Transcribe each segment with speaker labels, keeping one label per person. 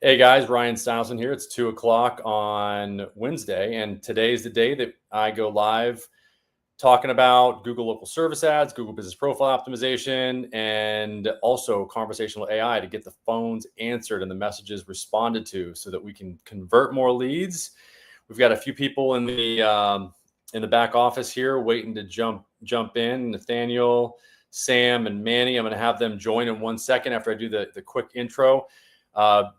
Speaker 1: Hey guys, Ryan Stileson here. It's 2 o'clock on Wednesday, and today's the day that I go live talking about Google local service ads, Google business profile optimization, and also conversational AI to get the phones answered and the messages responded to so that we can convert more leads. We've got a few people in the back office here waiting to jump in. Nathaniel, Sam, and Manny. I'm going to have them join in 1 second after I do the quick intro.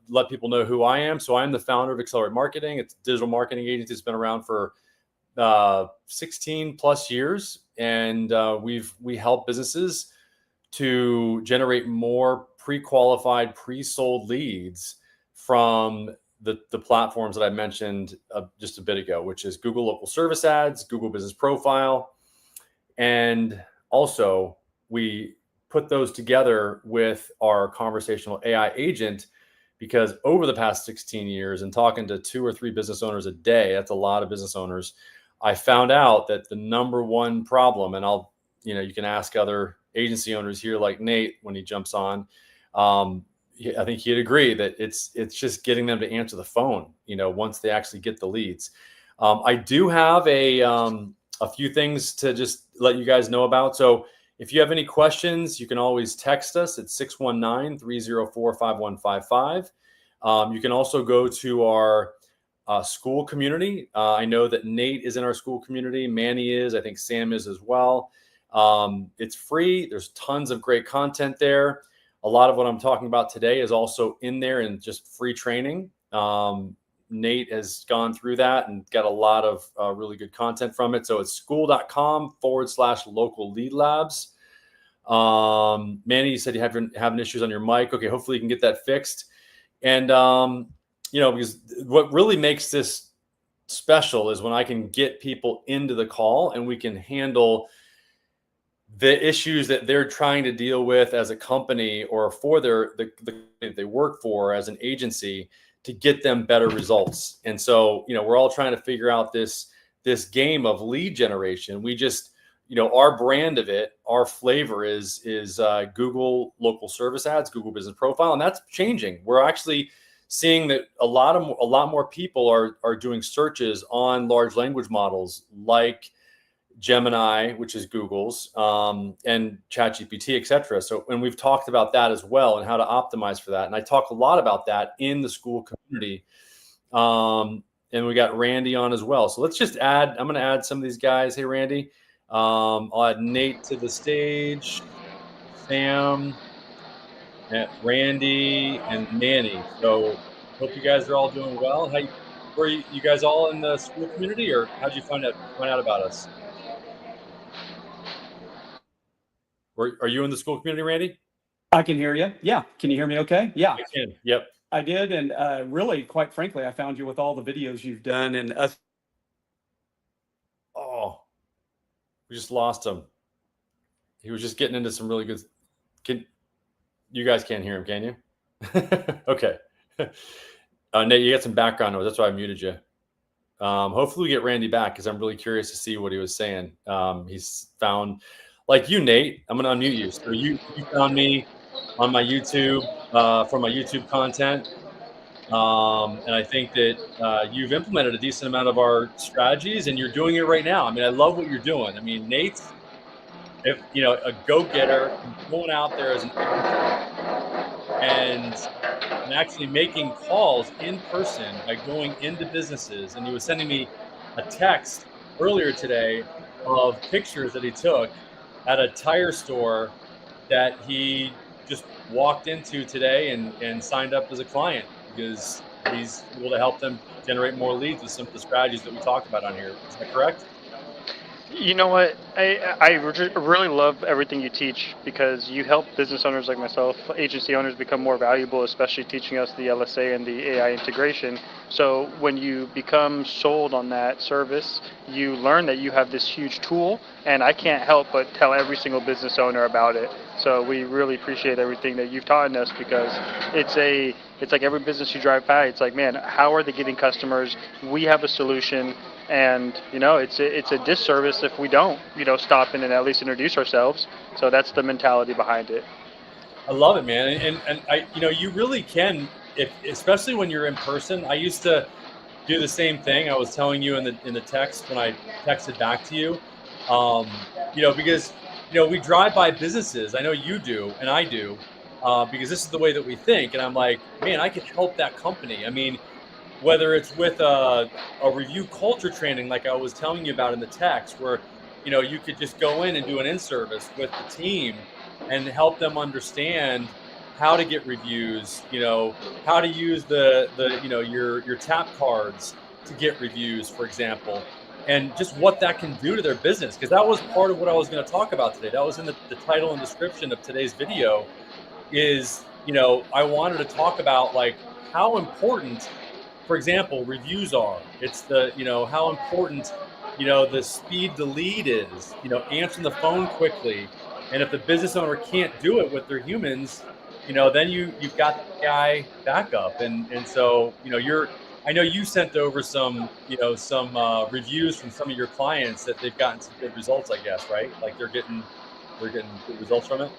Speaker 1: Let people know who I am. So I'm the founder of Accelerate Marketing. It's a digital marketing agency that's been around for 16 plus years. And we help businesses to generate more pre-qualified, pre-sold leads from the platforms that I mentioned just a bit ago, which is Google local service ads, Google business profile. And also we put those together with our conversational AI agent, because over the past 16 years and talking to 2 or 3 business owners a day, that's a lot of business owners, I found out that the number one problem, and you can ask other agency owners here like Nate when he jumps on, I think he'd agree that it's just getting them to answer the phone, once they actually get the leads. I do have a few things to just let you guys know about. So if you have any questions, you can always text us at 619-304-5155. You can also go to our school community. I know that Nate is in our school community. Manny is. I think Sam is as well. It's free. There's tons of great content there. A lot of what I'm talking about today is also in there and just free training. Nate has gone through that and got a lot of really good content from it. So it's school.com/local lead labs. Manny, you said you having issues on your mic. Okay, hopefully you can get that fixed. And, because what really makes this special is when I can get people into the call and we can handle the issues that they're trying to deal with as a company or for the they work for as an agency, to get them better results. And so, we're all trying to figure out this game of lead generation. We just, our brand of it, our flavor is Google local service ads, Google business profile, and that's changing. We're actually seeing that a lot more people are doing searches on large language models like Gemini, which is Google's, and ChatGPT, et cetera. So, and we've talked about that as well and how to optimize for that. And I talk a lot about that in the school community. And we got Randy on as well. So let's just I'm going to add some of these guys. Hey, Randy. I'll add Nate to the stage, Sam, Randy, and Manny. So hope you guys are all doing well. Were you guys all in the school community, or how'd you find out about us? Are you in the school community, Randy?
Speaker 2: I can hear you. Yeah. Can you hear me okay? Yeah.
Speaker 1: I can. Yep.
Speaker 2: I did. And really, quite frankly, I found you with all the videos you've done and us.
Speaker 1: Oh, we just lost him. He was just getting into some really good. You guys can't hear him, can you? Okay. Nate, you got some background noise. That's why I muted you. Hopefully we get Randy back, because I'm really curious to see what he was saying. He's found, like you, Nate, I'm going to unmute you. So you found me on my YouTube, from my YouTube content. And I think that you've implemented a decent amount of our strategies, and you're doing it right now. I mean, I love what you're doing. I mean, Nate's, a go-getter, going out there as an and actually making calls in person by going into businesses. And he was sending me a text earlier today of pictures that he took at a tire store that he just walked into today and signed up as a client, because he's able to help them generate more leads with some of the strategies that we talked about on here. Is that correct?
Speaker 3: You know what? I really love everything you teach, because you help business owners like myself, agency owners, become more valuable, especially teaching us the LSA and the AI integration. So when you become sold on that service, you learn that you have this huge tool, and I can't help but tell every single business owner about it. So we really appreciate everything that you've taught us, because it's like every business you drive by, it's like, man, how are they getting customers? We have a solution. And it's a disservice if we don't stop in and at least introduce ourselves. So that's the mentality behind it.
Speaker 1: I love it, man. And I you really can if especially when you're in person, I used to do the same thing. I was telling you in the text when I texted back to you, because we drive by businesses. I know you do, and I do, because this is the way that we think. And I'm like, man, I could help that company. I mean, whether it's with a review culture training, like I was telling you about in the text, where you could just go in and do an in-service with the team and help them understand how to get reviews, how to use your tap cards to get reviews, for example, and just what that can do to their business. Because that was part of what I was going to talk about today. That was in the title and description of today's video. Is I wanted to talk about like how important, for example, reviews are. It's how important the speed to lead is, answering the phone quickly. And if the business owner can't do it with their humans, then you've got the guy backup. And so I know you sent over some reviews from some of your clients that they've gotten some good results, I guess, right? Like they're getting good results from it.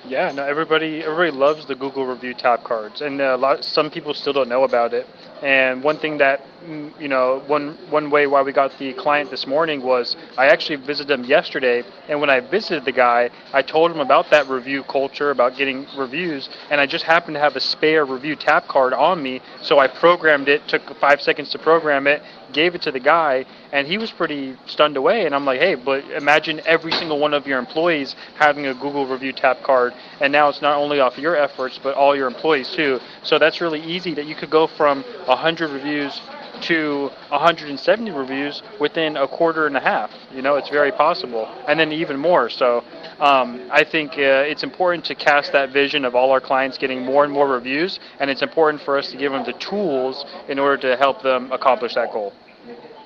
Speaker 3: Yeah, no, everybody loves the Google review tap cards, and some people still don't know about it. And one thing that one way why we got the client this morning was I actually visited him yesterday, and when I visited the guy, I told him about that review culture, about getting reviews, and I just happened to have a spare review tap card on me, so I programmed it. Took 5 seconds to program it, gave it to the guy, and he was pretty stunned away. And I'm like, hey, but imagine every single one of your employees having a Google review tap card, and now it's not only off your efforts but all your employees too. So that's really easy, that you could go from 100 reviews to 170 reviews within a quarter and a half. It's very possible, and then even more. So I think it's important to cast that vision of all our clients getting more and more reviews, and it's important for us to give them the tools in order to help them accomplish that goal.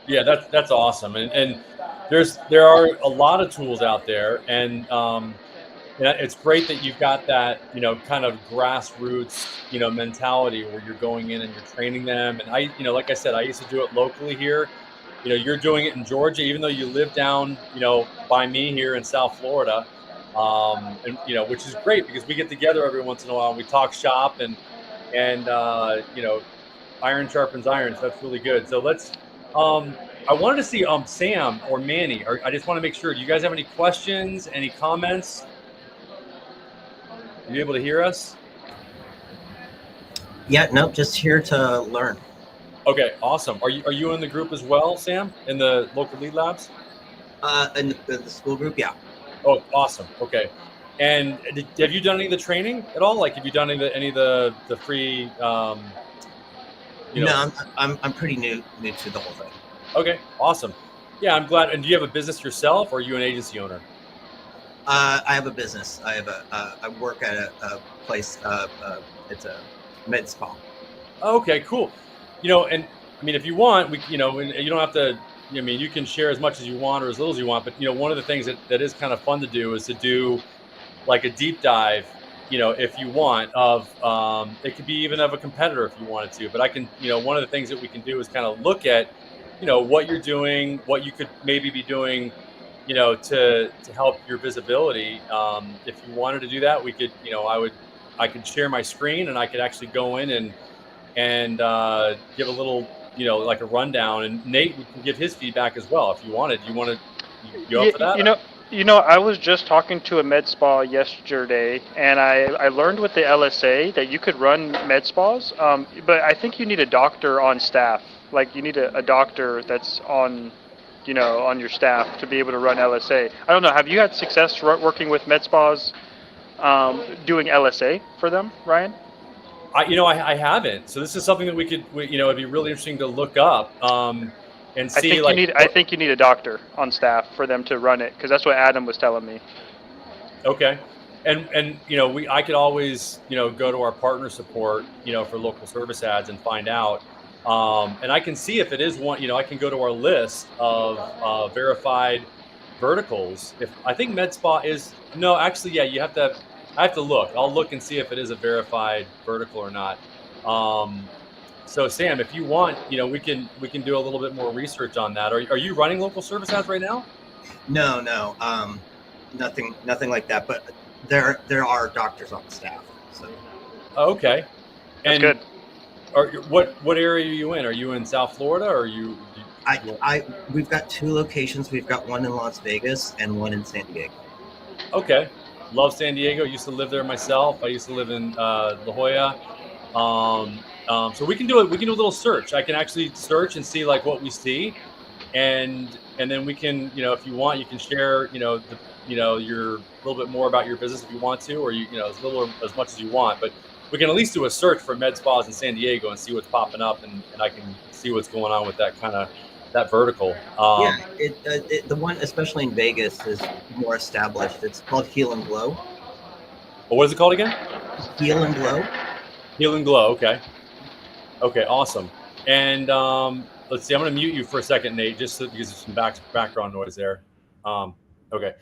Speaker 1: Yeah, that's awesome. And there are a lot of tools out there, and it's great that you've got that, kind of grassroots, mentality where you're going in and you're training them. And I, like I said, I used to do it locally here. You're doing it in Georgia, even though you live down, by me here in South Florida. And, which is great because we get together every once in a while and we talk shop and iron sharpens iron. So that's really good. So I wanted to see, Sam or Manny, I just want to make sure, do you guys have any questions, any comments? Are you able to hear us?
Speaker 4: Yeah, nope, just here to learn.
Speaker 1: Okay, awesome. Are you in the group as well, Sam, in the local lead labs?
Speaker 4: In the school group, yeah.
Speaker 1: Oh, awesome. Okay. And have you done any of the training at all? Like, have you done any of the free?
Speaker 4: No, I'm pretty new to the whole thing.
Speaker 1: Okay, awesome. Yeah, I'm glad. And do you have a business yourself, or are you an agency owner?
Speaker 4: I have a business. I work at a place. It's a med spa.
Speaker 1: Okay, cool. And I mean, if you want, and you don't have to. I mean, you can share as much as you want or as little as you want. But one of the things that is kind of fun to do is to do like a deep dive. If you want, of it could be even of a competitor if you wanted to. But I can, one of the things that we can do is kind of look at, what you're doing, what you could maybe be doing, to help your visibility. If you wanted to do that, we could, I could share my screen and I could actually go in and give a little, like a rundown. And Nate can give his feedback as well if you wanted. You up for that?
Speaker 3: I was just talking to a med spa yesterday, and I learned with the LSA that you could run med spas, but I think you need a doctor on staff. Like, you need a doctor that's on your staff to be able to run LSA. I don't know. Have you had success working with med spas, doing LSA for them, Ryan?
Speaker 1: I haven't. So this is something that we could, it'd be really interesting to look up. And see,
Speaker 3: I think you need a doctor on staff for them to run it, because that's what Adam was telling me.
Speaker 1: Okay, and I could always go to our partner support for local service ads and find out, and I can see if it is one. I can go to our list of verified verticals. If I think med spa is actually, yeah, I have to look. I'll look and see if it is a verified vertical or not. So Sam, if you want, we can do a little bit more research on that. Are you running local service ads right now?
Speaker 4: No, nothing like that. But there are doctors on the staff. So.
Speaker 1: Okay,
Speaker 3: That's good.
Speaker 1: what area are you in? Are you in South Florida, or
Speaker 4: We've got 2 locations. We've got one in Las Vegas and one in San Diego.
Speaker 1: Okay, love San Diego. Used to live there myself. I used to live in La Jolla. So we can do it. We can do a little search. I can actually search and see like what we see, and then we can, if you want, you can share, your a little bit more about your business if you want to, or as little or as much as you want. But we can at least do a search for med spas in San Diego and see what's popping up, and I can see what's going on with that vertical.
Speaker 4: Yeah, the one, especially in Vegas, is more established. It's called Heal and Glow.
Speaker 1: What is it called again?
Speaker 4: Heal and Glow.
Speaker 1: Heal and Glow. Okay, awesome. And let's see. I'm going to mute you for a second, Nate, just because there's some background noise there. Okay,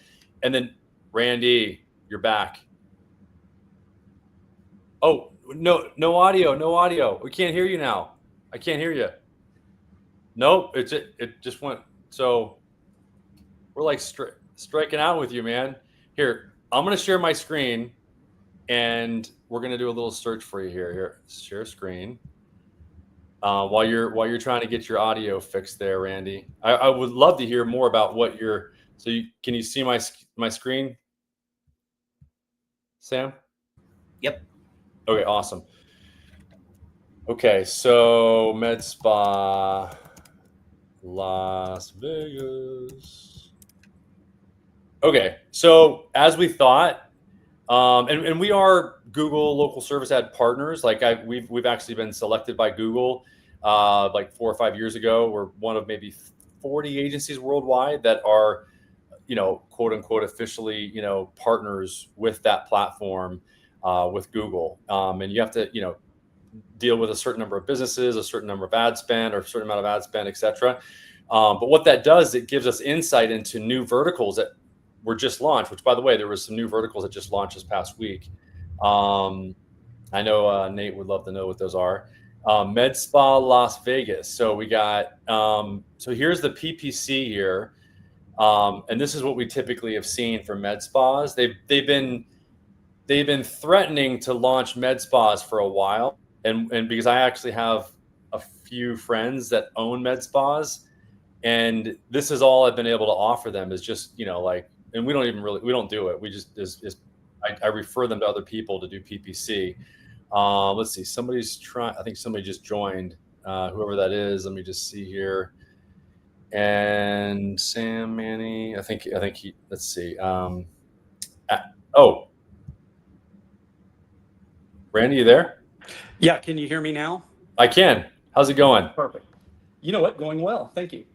Speaker 1: and then Randy, you're back. Oh, no audio. We can't hear you now. I can't hear you. Nope, it just went. So we're like striking out with you, man. Here, I'm going to share my screen, and we're going to do a little search for you here. Here, share screen. While you're trying to get your audio fixed there, Randy, I would love to hear more about what you're. So can you see my screen, Sam?
Speaker 4: Yep.
Speaker 1: Okay, awesome. Okay, so Med Spa, Las Vegas. Okay, so as we thought, and we are Google local service ad partners. Like we've actually been selected by Google like 4 or 5 years ago. We're one of maybe 40 agencies worldwide that are, quote unquote, officially, partners with that platform with Google. And you have to, deal with a certain number of businesses, a certain number of ad spend, or a certain amount of ad spend, et cetera. But what that does, it gives us insight into new verticals that were just launched, which, by the way, there was some new verticals that just launched this past week. I know Nate would love to know what those are. Med Spa Las Vegas. So we got, so here's the PPC here. And this is what we typically have seen for med spas. They've been threatening to launch med spas for a while. And because I actually have a few friends that own med spas, and this is all I've been able to offer them is just, and we don't do it. We just I refer them to other people to do PPC. Let's see, I think somebody just joined, whoever that is. Let me just see here. And Sam Manny, I think he, let's see. Randy, you there?
Speaker 2: Yeah, can you hear me now?
Speaker 1: I can. How's it going?
Speaker 2: Perfect. You know what? Going well. Thank you.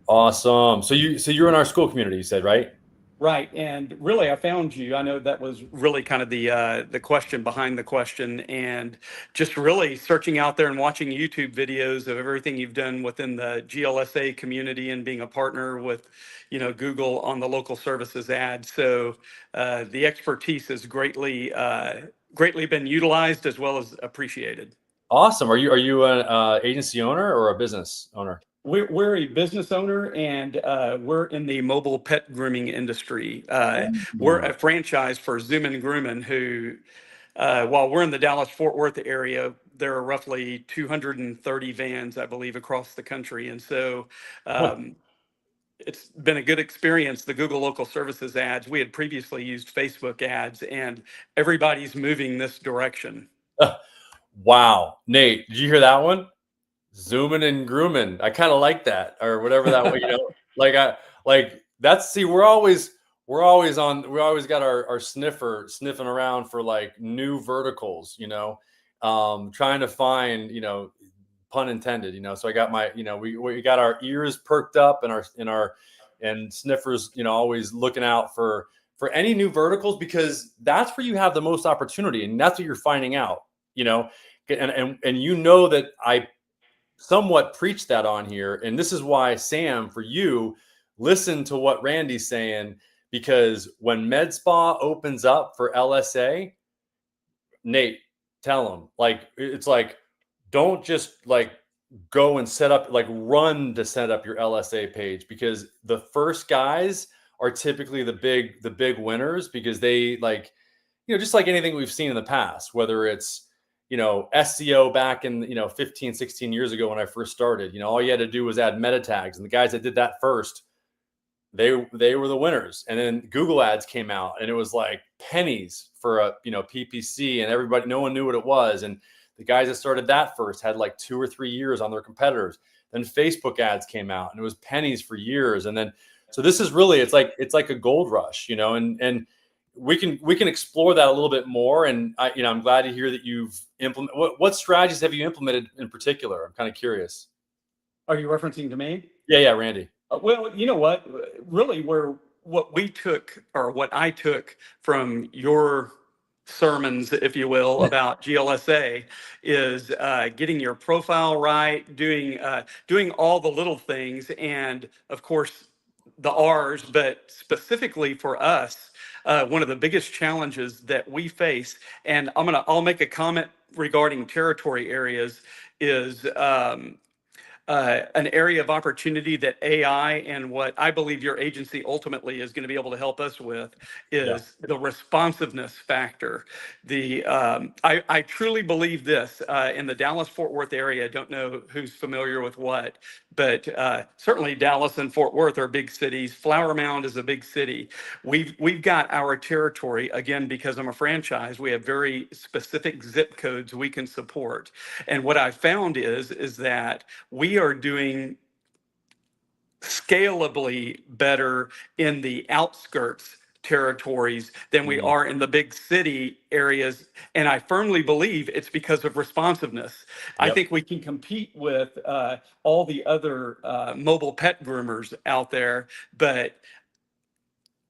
Speaker 1: Awesome. So you're in our school community, you said, right?
Speaker 2: Right. And really, I found you. I know that was really kind of the question behind the question, and just really searching out there and watching YouTube videos of everything you've done within the GLSA community and being a partner with, Google on the local services ad. So the expertise has greatly been utilized as well as appreciated.
Speaker 1: Awesome. Are you an agency owner or a business owner?
Speaker 2: We're a business owner, and we're in the mobile pet grooming industry. We're a franchise for Zoom and Groomin', who, while we're in the Dallas-Fort Worth area, there are roughly 230 vans, I believe, across the country. And so it's been a good experience. The Google Local Services ads, we had previously used Facebook ads, and everybody's moving this direction.
Speaker 1: Wow. Nate, did you hear that one? Zooming and grooming. I kind of like that, or whatever that way, we're always got our sniffer sniffing around for like new verticals, trying to find, pun intended, so I got my, we got our ears perked up and sniffers, always looking out for any new verticals, because that's where you have the most opportunity, and that's what you're finding out, and that I somewhat preach that on here. And this is why, Sam, for you, listen to what Randy's saying, because when Med Spa opens up for LSA, Nate, tell them, it's like, don't just go and run to set up your LSA page, because the first guys are typically the big winners, because they just like anything we've seen in the past, whether it's, SEO back in, 15, 16 years ago when I first started. All you had to do was add meta tags, and the guys that did that first, they were the winners. And then Google ads came out, and it was like pennies for a, PPC, and everybody, no one knew what it was. And the guys that started that first had like 2 or 3 years on their competitors. Then Facebook ads came out, and it was pennies for years. And then, so this is really, it's like a gold rush, and we can explore that a little bit more. And I'm glad to hear that you've implemented. What strategies have you implemented in particular? I'm kind of curious.
Speaker 2: Are you referencing to me?
Speaker 1: Yeah, Randy.
Speaker 2: Well, you know what? Really, what I took from your sermons, if you will, about GLSA is getting your profile right, doing all the little things, and of course the R's. But specifically for us, one of the biggest challenges that we face, and I'll make a comment regarding territory areas, is an area of opportunity that AI and what I believe your agency ultimately is going to be able to help us with is the responsiveness factor. I truly believe this in the Dallas-Fort Worth area. I don't know who's familiar with what, but certainly Dallas and Fort Worth are big cities. Flower Mound is a big city. We've got our territory, again, because I'm a franchise, we have very specific zip codes we can support. And what I found is that we are doing scalably better in the outskirts territories than we are in the big city areas. And I firmly believe it's because of responsiveness. I think we can compete with all the other mobile pet groomers out there, but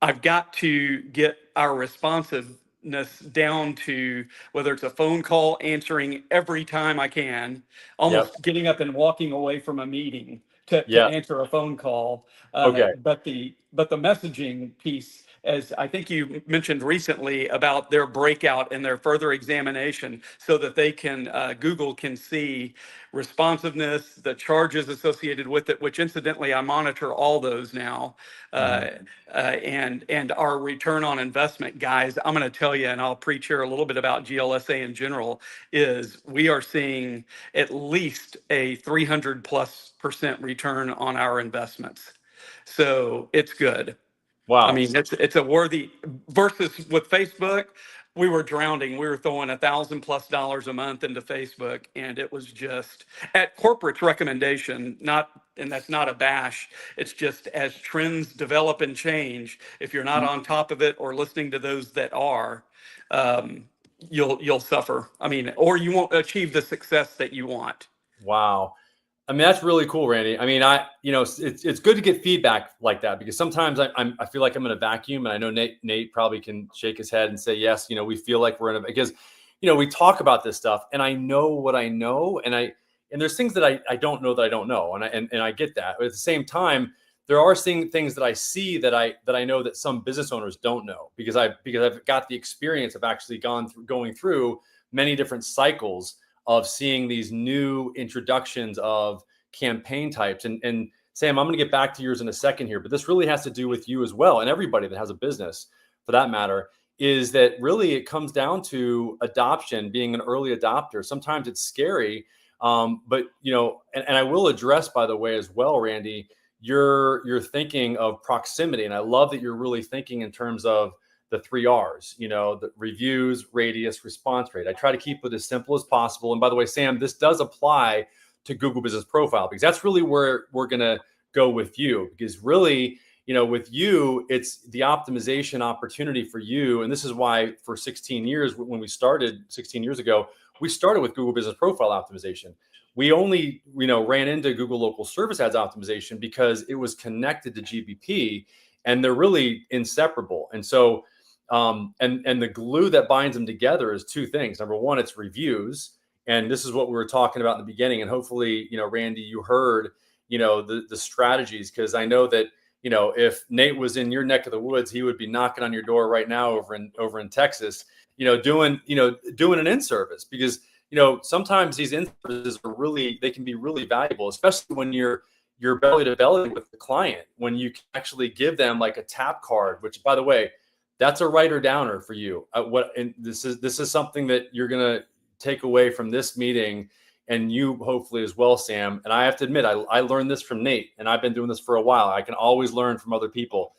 Speaker 2: I've got to get our responsiveness down to whether it's a phone call, answering every time I can, almost getting up and walking away from a meeting to answer a phone call. But the messaging piece, as I think you mentioned recently about their breakout and their further examination, so that they can Google can see responsiveness, the charges associated with it, which incidentally I monitor all those now, and our return on investment. Guys, I'm going to tell you, and I'll preach here a little bit about GLSA in general, is we are seeing at least a 300+% return on our investments. So it's good.
Speaker 1: Wow.
Speaker 2: I mean, it's a worthy, versus with Facebook, we were drowning. We were throwing $1,000+ a month into Facebook, and it was just at corporate's recommendation, and that's not a bash. It's just as trends develop and change, if you're not on top of it or listening to those that are, you'll suffer. I mean, or you won't achieve the success that you want.
Speaker 1: Wow. I mean, that's really cool, Randy. I mean, it's good to get feedback like that, because sometimes I feel like I'm in a vacuum, and I know Nate probably can shake his head and say, yes, we feel like we're in a, because, we talk about this stuff, and I know what I know, and there's things that I don't know that I don't know. And I get that. But at the same time, there are things that I see that I know that some business owners don't know, because I've got the experience of actually going through many different cycles of seeing these new introductions of campaign types. And Sam, I'm going to get back to yours in a second here, but this really has to do with you as well, and everybody that has a business for that matter, is that really it comes down to adoption, being an early adopter. Sometimes it's scary, but and I will address, by the way, as well, Randy, you're thinking of proximity, and I love that you're really thinking in terms of the 3 R's, the reviews, radius, response rate. I try to keep it as simple as possible. And by the way, Sam, this does apply to Google Business Profile, because that's really where we're going to go with you, because really, with you, it's the optimization opportunity for you. And this is why for 16 years, when we started 16 years ago, we started with Google Business Profile optimization. We only, ran into Google Local Service Ads optimization because it was connected to GBP, and they're really inseparable. And so, and the glue that binds them together is 2 things. Number one, it's reviews. And this is what we were talking about in the beginning. And hopefully, Randy, you heard, the strategies, because I know that, if Nate was in your neck of the woods, he would be knocking on your door right now over in Texas, doing an in-service, because, sometimes these in-services they can be really valuable, especially when you're belly to belly with the client, when you can actually give them like a tap card, which, by the way, that's a writer downer for you. And this is something that you're going to take away from this meeting, and you hopefully as well, Sam, and I have to admit, I learned this from Nate, and I've been doing this for a while. I can always learn from other people.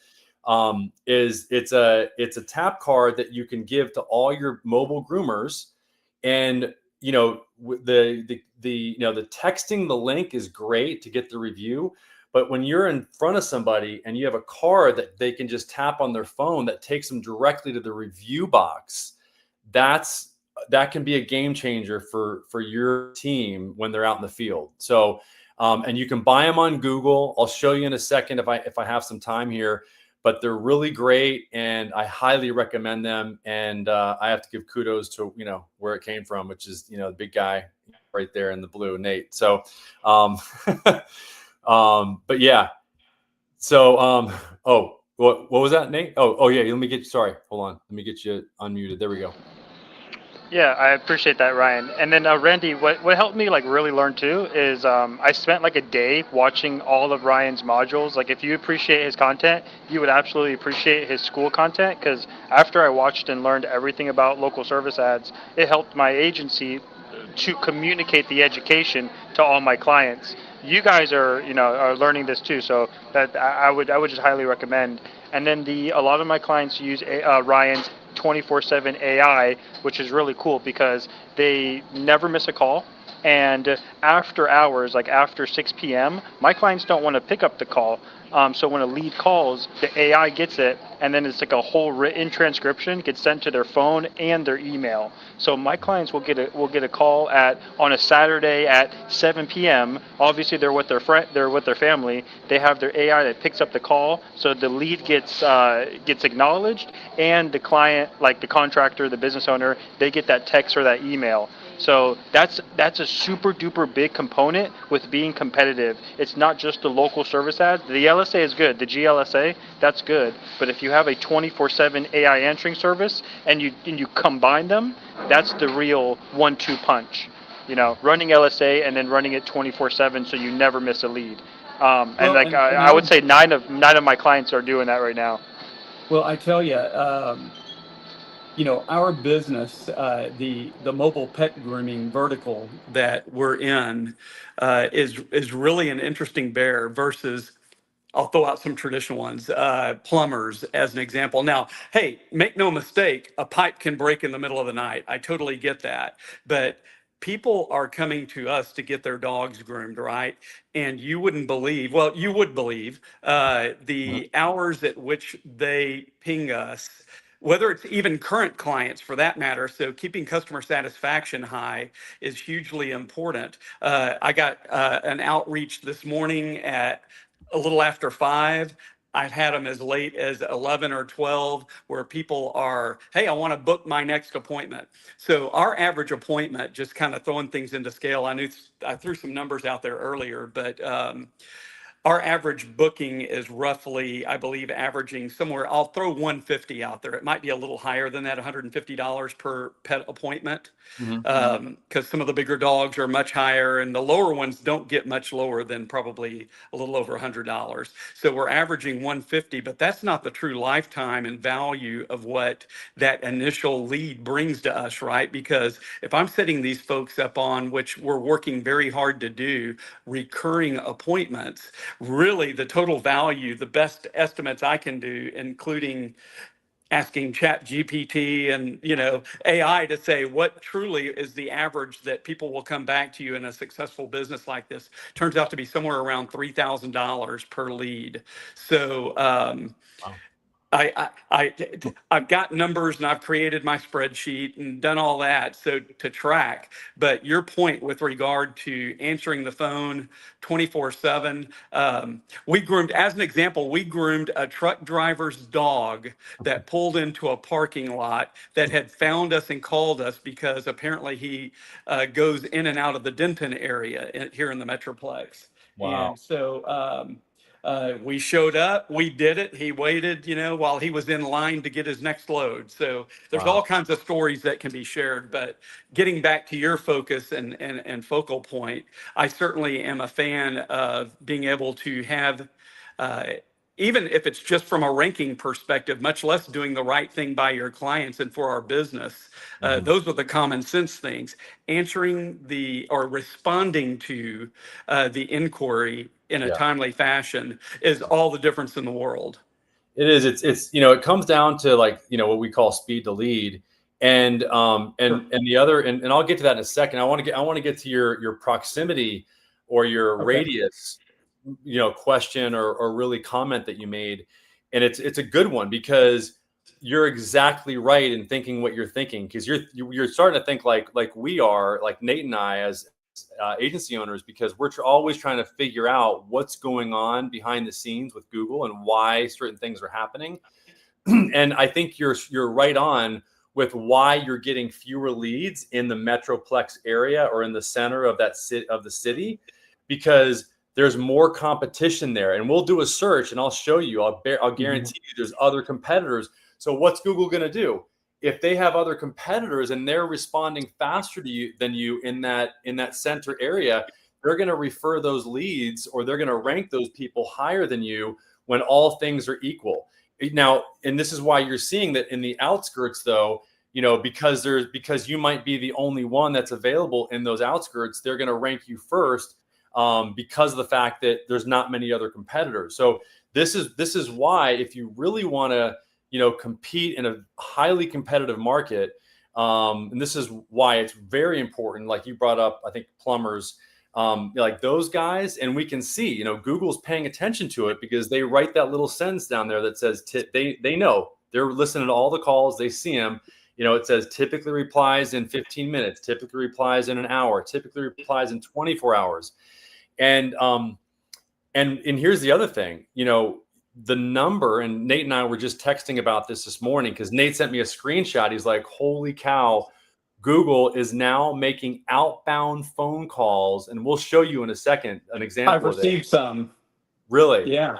Speaker 1: Is it's a tap card that you can give to all your mobile groomers, and the texting the link is great to get the review, but when you're in front of somebody and you have a card that they can just tap on their phone that takes them directly to the review box, that can be a game changer for your team when they're out in the field. So, and you can buy them on Google. I'll show you in a second if I have some time here, but they're really great and I highly recommend them. And I have to give kudos to, where it came from, which is, the big guy right there in the blue, Nate. So, but yeah. So, what was that, Nate? Oh yeah. Sorry. Hold on. Let me get you unmuted. There we go.
Speaker 3: Yeah, I appreciate that, Ryan. And then Randy, what helped me like really learn too is I spent like a day watching all of Ryan's modules. Like if you appreciate his content, you would absolutely appreciate his school content, because after I watched and learned everything about local service ads, it helped my agency to communicate the education to all my clients. You guys are learning this too, so that I would just highly recommend. And then a lot of my clients use Ryan's 24/7 AI, which is really cool because they never miss a call. And after hours, like after 6 p.m., my clients don't want to pick up the call. So when a lead calls, the AI gets it, and then it's like a whole written transcription gets sent to their phone and their email. So my clients will get a call on a Saturday at 7 p.m. Obviously, they're with their family. They have their AI that picks up the call, so the lead gets acknowledged, and the client, like the contractor, the business owner, they get that text or that email. So that's a super duper big component with being competitive. It's not just the local service ads. The LSA is good. The GLSA, that's good. But if you have a 24/7 AI answering service and you combine them, that's the real 1-2 punch. Running LSA and then running it 24/7 so you never miss a lead. I would say nine of my clients are doing that right now.
Speaker 2: Well, I tell you, our business, the mobile pet grooming vertical that we're in, is really an interesting bear versus, I'll throw out some traditional ones, plumbers as an example. Now, hey, make no mistake, a pipe can break in the middle of the night. I totally get that. But people are coming to us to get their dogs groomed, right? And you would believe the hours at which they ping us, whether it's even current clients for that matter. So keeping customer satisfaction high is hugely important. I got an outreach this morning at a little after 5. I've had them as late as 11 or 12 where people are, hey, I want to book my next appointment. So our average appointment, just kind of throwing things into scale, I threw some numbers out there earlier, but our average booking is roughly, I believe, averaging somewhere, I'll throw 150 out there. It might be a little higher than that, $150 per pet appointment, because some of the bigger dogs are much higher and the lower ones don't get much lower than probably a little over $100. So we're averaging 150, but that's not the true lifetime and value of what that initial lead brings to us, right? Because if I'm setting these folks up on, which we're working very hard to do, recurring appointments, really the total value, the best estimates I can do, including asking Chat GPT and AI to say what truly is the average that people will come back to you in a successful business like this, turns out to be somewhere around $3,000 per lead. So
Speaker 1: Wow.
Speaker 2: I've got numbers and I've created my spreadsheet and done all that to track. But your point with regard to answering the phone 24/7, we groomed, as an example, we groomed a truck driver's dog that pulled into a parking lot that had found us and called us because apparently he goes in and out of the Denton area here in the Metroplex.
Speaker 1: Wow.
Speaker 2: And so we showed up, we did it. He waited, while he was in line to get his next load. So there's all kinds of stories that can be shared. But getting back to your focus and focal point, I certainly am a fan of being able to have even if it's just from a ranking perspective, much less doing the right thing by your clients and for our business. Those are the common sense things. Answering or responding to the inquiry in a
Speaker 1: Yeah.
Speaker 2: timely fashion is all the difference in the world.
Speaker 1: It is. It's it comes down to like, what we call speed to lead. And the other, and I'll get to that in a second. I want to get to your proximity or your radius, question or really comment that you made. And it's a good one, because you're exactly right in thinking what you're thinking, because you're starting to think like we are, like Nate and I as agency owners, because we're always trying to figure out what's going on behind the scenes with Google and why certain things are happening. And I think you're right on with why you're getting fewer leads in the Metroplex area or in the center of the city, because there's more competition there. And we'll do a search and I'll show you, I'll guarantee you there's other competitors. So what's Google going to do? If they have other competitors and they're responding faster to you than you in that center area, they're going to refer those leads, or they're going to rank those people higher than you when all things are equal. Now, and this is why you're seeing that in the outskirts, though, because you might be the only one that's available in those outskirts, they're going to rank you first, because of the fact that there's not many other competitors. So this is why, if you really want to, compete in a highly competitive market, and this is why it's very important. Like you brought up, I think plumbers, like those guys, and we can see, Google's paying attention to it, because they write that little sentence down there that says they know, they're listening to all the calls, they see them. It says typically replies in 15 minutes, typically replies in an hour, typically replies in 24 hours. And here's the other thing, the number, and Nate and I were just texting about this morning, because Nate sent me a screenshot. He's like, holy cow, Google is now making outbound phone calls. And we'll show you in a second an example.
Speaker 2: I've received some.
Speaker 1: Really?
Speaker 2: Yeah.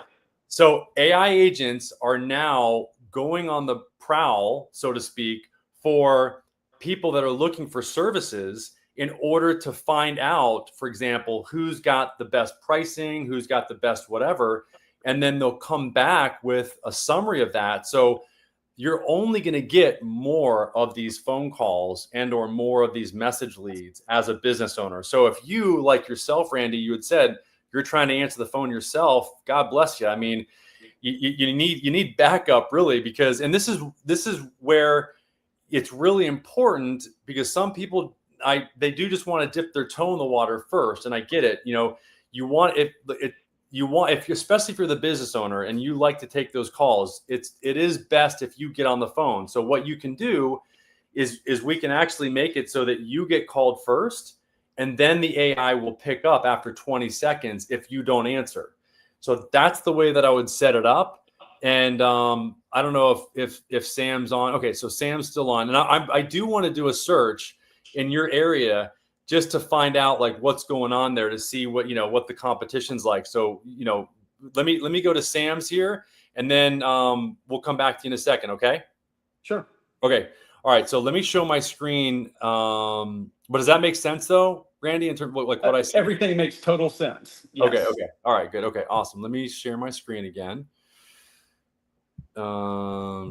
Speaker 1: So AI agents are now going on the prowl, so to speak, for people that are looking for services in order to find out, for example, who's got the best pricing, who's got the best whatever. And then they'll come back with a summary of that. So you're only going to get more of these phone calls and or more of these message leads as a business owner. So if you, like yourself, Randy, you had said you're trying to answer the phone yourself, God bless you. I mean, you need backup, really, because, and this is where it's really important, because some people, they do just want to dip their toe in the water first. And I get it. You want it. Especially if you're the business owner and you like to take those calls, it is best if you get on the phone. So what you can do is we can actually make it so that you get called first, and then the AI will pick up after 20 seconds if you don't answer. So that's the way that I would set it up. And I don't know if Sam's on. Okay, so Sam's still on, and I do want to do a search in your area, just to find out like what's going on there, to see what the competition's like. So, let me go to Sam's here, and then we'll come back to you in a second. Okay.
Speaker 2: Sure.
Speaker 1: Okay. All right. So let me show my screen. But does that make sense though, Randy, in terms of what I see?
Speaker 2: Everything makes total sense. Yes.
Speaker 1: Okay. All right, good. Okay. Awesome. Let me share my screen again.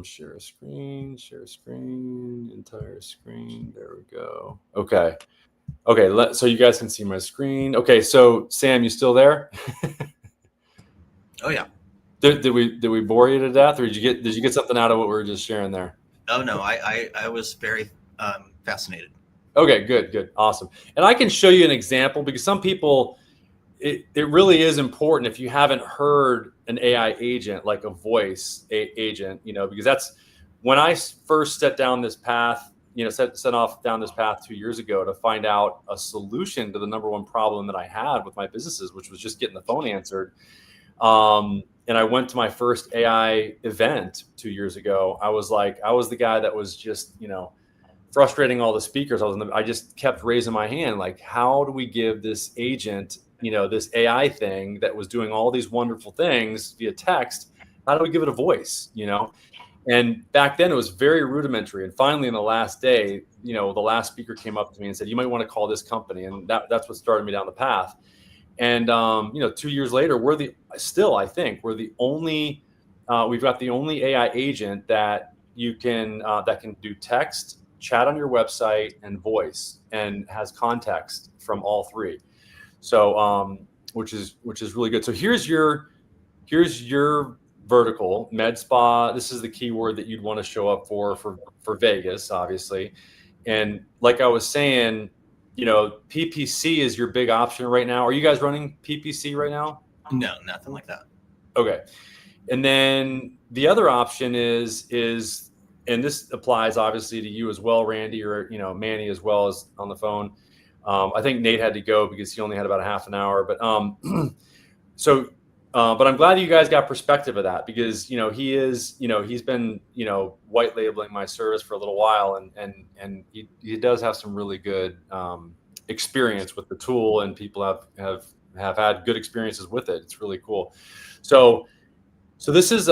Speaker 1: Share screen, entire screen. There we go. Okay. So you guys can see my screen. Okay, so Sam, you still there?
Speaker 4: Oh yeah.
Speaker 1: Did we bore you to death, or did you get something out of what we were just sharing there?
Speaker 4: Oh no, I was very fascinated.
Speaker 1: Okay, good, awesome. And I can show you an example, because some people, it really is important if you haven't heard an AI agent, like a voice agent, because that's when I first set down this path. Set off down this path 2 years ago to find out a solution to the number one problem that I had with my businesses, which was just getting the phone answered. And I went to my first AI event 2 years ago. I was the guy that was just, frustrating all the speakers. I just kept raising my hand, like, how do we give this agent, this AI thing that was doing all these wonderful things via text, how do we give it a voice, And back then it was very rudimentary. And finally, in the last day, the last speaker came up to me and said, you might want to call this company. And that's what started me down the path. And 2 years later, I think we're the only, we've got the only AI agent that can do text, chat on your website, and voice, and has context from all three. So which is really good. So here's your vertical med spa. This is the keyword that you'd want to show up for Vegas, obviously. And like I was saying, PPC is your big option right now. Are you guys running PPC right now?
Speaker 4: No, nothing like that.
Speaker 1: Okay. And then the other option is, and this applies obviously to you as well, Randy, or, Manny as well as on the phone. I think Nate had to go because he only had about a half an hour, but, but I'm glad you guys got perspective of that, because, he's been, white labeling my service for a little while, and he does have some really good, experience with the tool, and people have had good experiences with it. It's really cool. So this is,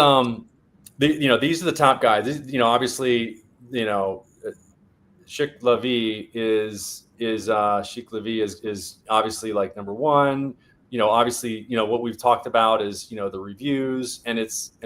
Speaker 1: these are the top guys. Obviously, Chic La Vie is obviously like number one. Obviously, what we've talked about is, the reviews, and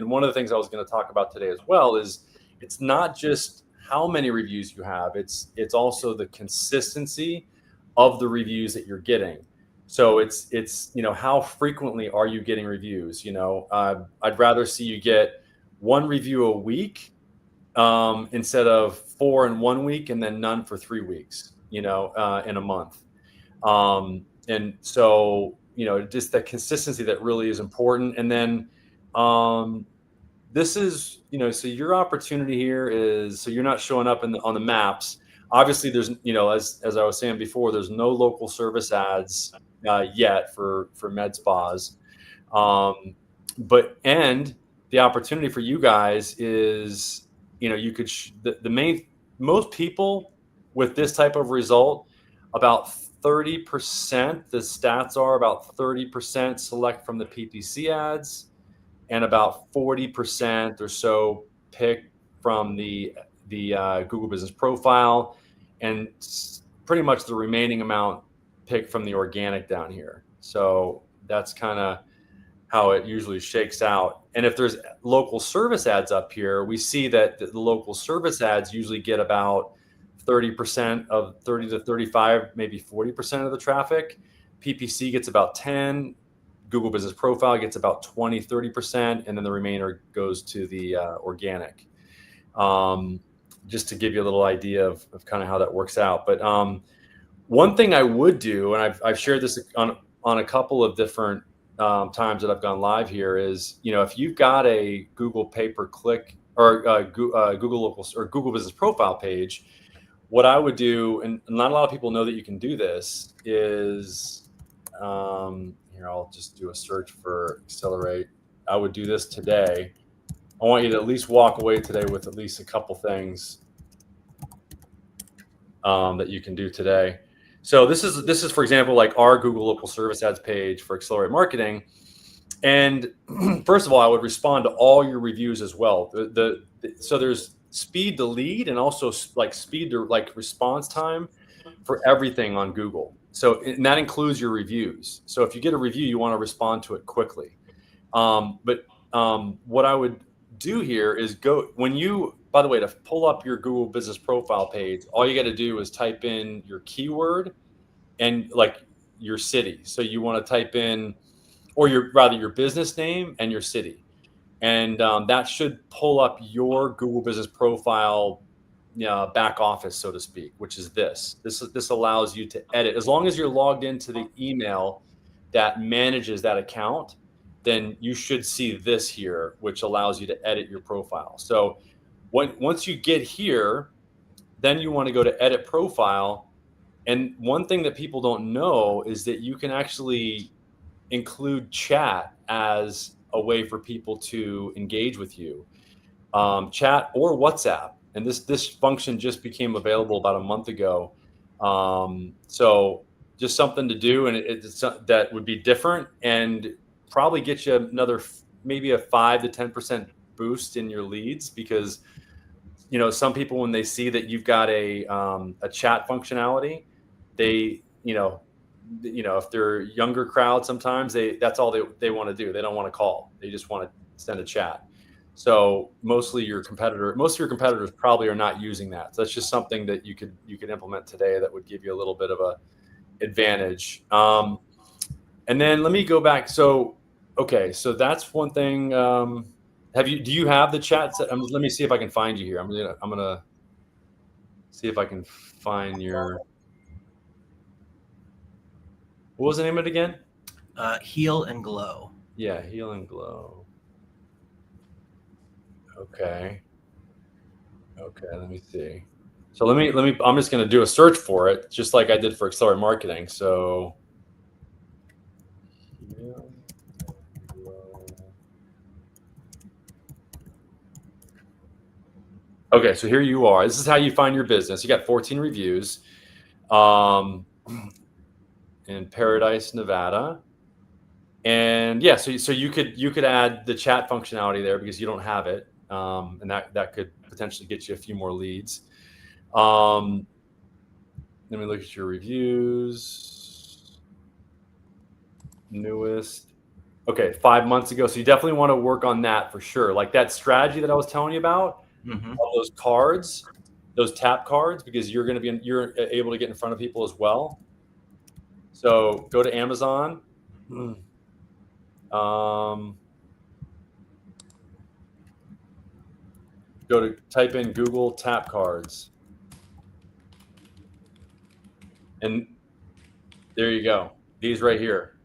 Speaker 1: one of the things I was going to talk about today as well is it's not just how many reviews you have, it's also the consistency of the reviews that you're getting. So it's how frequently are you getting reviews? I'd rather see you get one review a week instead of 4 in 1 week and then none for 3 weeks, in a month. And so, just that consistency that really is important. And then this is, so your opportunity here is, so you're not showing up on the maps. Obviously, there's, as I was saying before, there's no local service ads yet for med spas. And the opportunity for you guys is, you could, most people with this type of result, about 30%, the stats are about 30% select from the PPC ads, and about 40% or so pick from the Google Business Profile, and pretty much the remaining amount pick from the organic down here. So that's kind of how it usually shakes out. And if there's local service ads up here, we see that the local service ads usually get about 30% of 30 to 35, maybe 40% of the traffic. PPC gets about 10. Google Business Profile gets about 20, 30%, and then the remainder goes to the organic. Just to give you a little idea of kind of how that works out. But one thing I would do, and I've shared this on a couple of different times that I've gone live here, is, if you've got a Google pay-per-click or Google local or Google Business Profile page, what I would do, and not a lot of people know that you can do this, is here, I'll just do a search for Accelerate. I would do this today. I want you to at least walk away today with at least a couple things that you can do today. So this is, for example, like our Google Local Service Ads page for Accelerate Marketing. And first of all, I would respond to all your reviews as well. So there's speed to lead, and also like speed to like response time for everything on Google. So, and that includes your reviews. So if you get a review, you want to respond to it quickly. But what I would do here is by the way, to pull up your Google Business Profile page, all you got to do is type in your keyword and like your city. So you want to type in, or your business name and your city. And that should pull up your Google Business Profile back office, so to speak, which is this. This allows you to edit. As long as you're logged into the email that manages that account, then you should see this here, which allows you to edit your profile. So once you get here, then you want to go to edit profile. And one thing that people don't know is that you can actually include chat as a way for people to engage with you, chat or WhatsApp. And this function just became available about a month ago. So just something to do, and it's that would be different and probably get you maybe a 5 to 10% boost in your leads, because some people, when they see that you've got a chat functionality, they if they're younger crowd, sometimes that's all they want to do. They don't want to call. They just want to send a chat. So most of your competitors probably are not using that. So that's just something that you could implement today that would give you a little bit of a advantage. And then let me go back. So, okay. So that's one thing. Do you have the chat set? Let me see if I can find you here. I'm gonna see if I can find your, what was the name of it again?
Speaker 4: Heal and Glow.
Speaker 1: Yeah, Heal and Glow. Okay. Let me see. So let me. I'm just going to do a search for it, just like I did for Accelerate Marketing. So. Heal and Glow. Okay, so here you are. This is how you find your business. You got 14 reviews, in Paradise, Nevada. And yeah, so you could add the chat functionality there because you don't have it, and that could potentially get you a few more leads. Let me look at your reviews. Newest. Okay, 5 months ago. So you definitely want to work on that for sure. Like that strategy that I was telling you about, all those cards, those tap cards, because you're able to get in front of people as well. So go to Amazon. Type in Google tap cards, and there you go. These right here.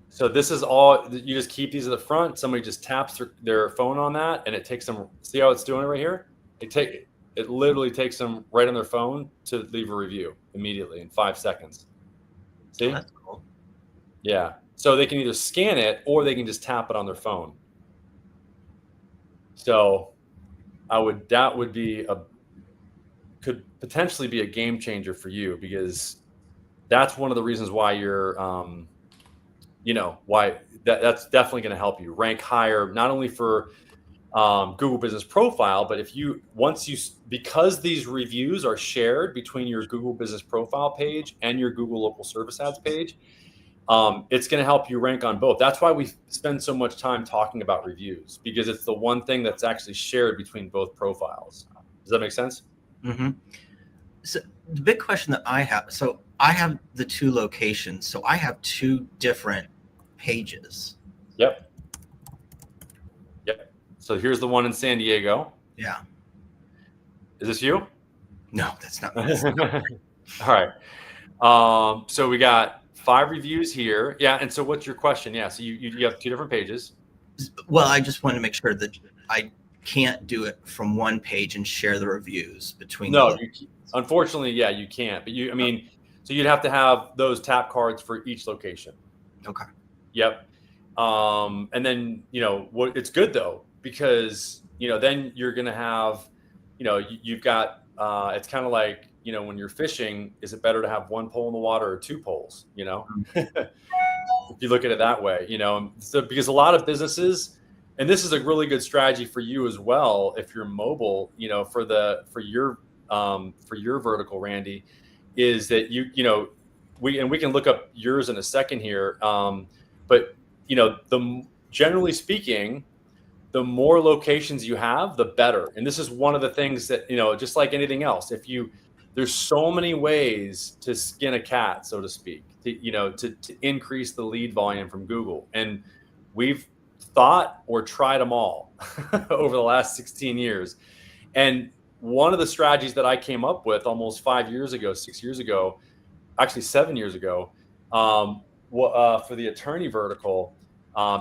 Speaker 1: So this is all, you just keep these at the front. Somebody just taps their phone on that, and it takes them. See how it's doing it right here? It literally takes them right on their phone to leave a review immediately in 5 seconds. See?
Speaker 4: Oh, that's cool.
Speaker 1: Yeah. So they can either scan it or they can just tap it on their phone. So that would be could potentially be a game changer for you, because that's one of the reasons why you're, why that's definitely going to help you rank higher, not only for Google Business Profile, but because these reviews are shared between your Google Business Profile page and your Google Local Service Ads page, it's going to help you rank on both. That's why we spend so much time talking about reviews, because it's the one thing that's actually shared between both profiles. Does that make sense?
Speaker 4: Mm-hmm. So the big question that I have, so I have the 2 locations, so I have 2 different pages.
Speaker 1: Yep. So here's the one in San Diego.
Speaker 4: Yeah.
Speaker 1: Is this you?
Speaker 4: No, that's not.
Speaker 1: All right. So we got 5 reviews here. Yeah. And so what's your question? Yeah. So you have 2 different pages.
Speaker 4: Well, I just want to make sure that I can't do it from one page and share the reviews between.
Speaker 1: No, unfortunately, yeah, you can't. But so you'd have to have those tap cards for each location.
Speaker 4: Okay.
Speaker 1: Yep. And then, it's good though, because, then you're going to have, you've got, it's kind of like, when you're fishing, is it better to have 1 pole in the water or 2 poles, if you look at it that way, so because a lot of businesses, and this is a really good strategy for you as well, if you're mobile, for your vertical, Randy, is that we can look up yours in a second here. But generally speaking, the more locations you have, the better. And this is one of the things that, just like anything else, there's so many ways to skin a cat, so to speak, to increase the lead volume from Google. And we've thought or tried them all over the last 16 years. And one of the strategies that I came up with almost 6 years ago, actually 7 years ago, for the attorney vertical,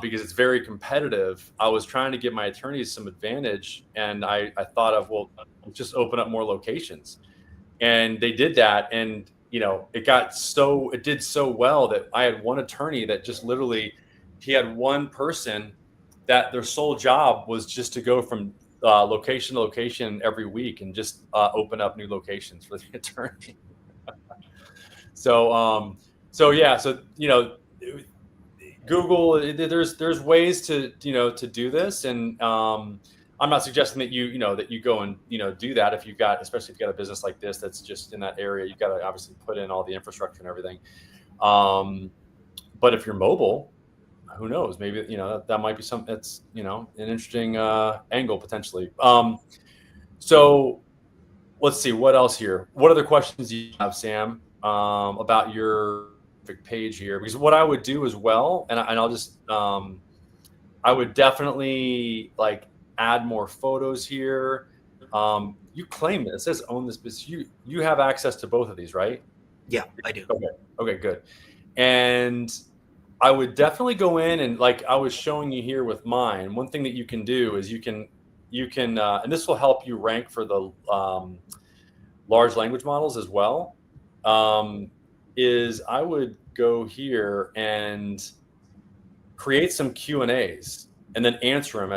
Speaker 1: because it's very competitive, I was trying to give my attorneys some advantage, and I thought of, just open up more locations. And they did that, and it did so well that I had one attorney that just literally, he had one person that their sole job was just to go from location to location every week and just open up new locations for the attorney. So Google, there's ways to do this, and I'm not suggesting that you know that you go and do that if you've got, especially if you got a business like this that's just in that area. You've got to obviously put in all the infrastructure and everything. But if you're mobile, who knows? Maybe that might be something that's an interesting angle potentially. So let's see what else here. What other questions do you have, Sam, about your page here? Because what I would do as well, and I'll just I would definitely like add more photos here. You claim it. It says own this business. You have access to both of these, right?
Speaker 4: Yeah, I do.
Speaker 1: Okay, good. And I would definitely go in and, like I was showing you here with mine, one thing that you can do is you can and this will help you rank for the large language models as well, is I would go here and create some Q&As and then answer them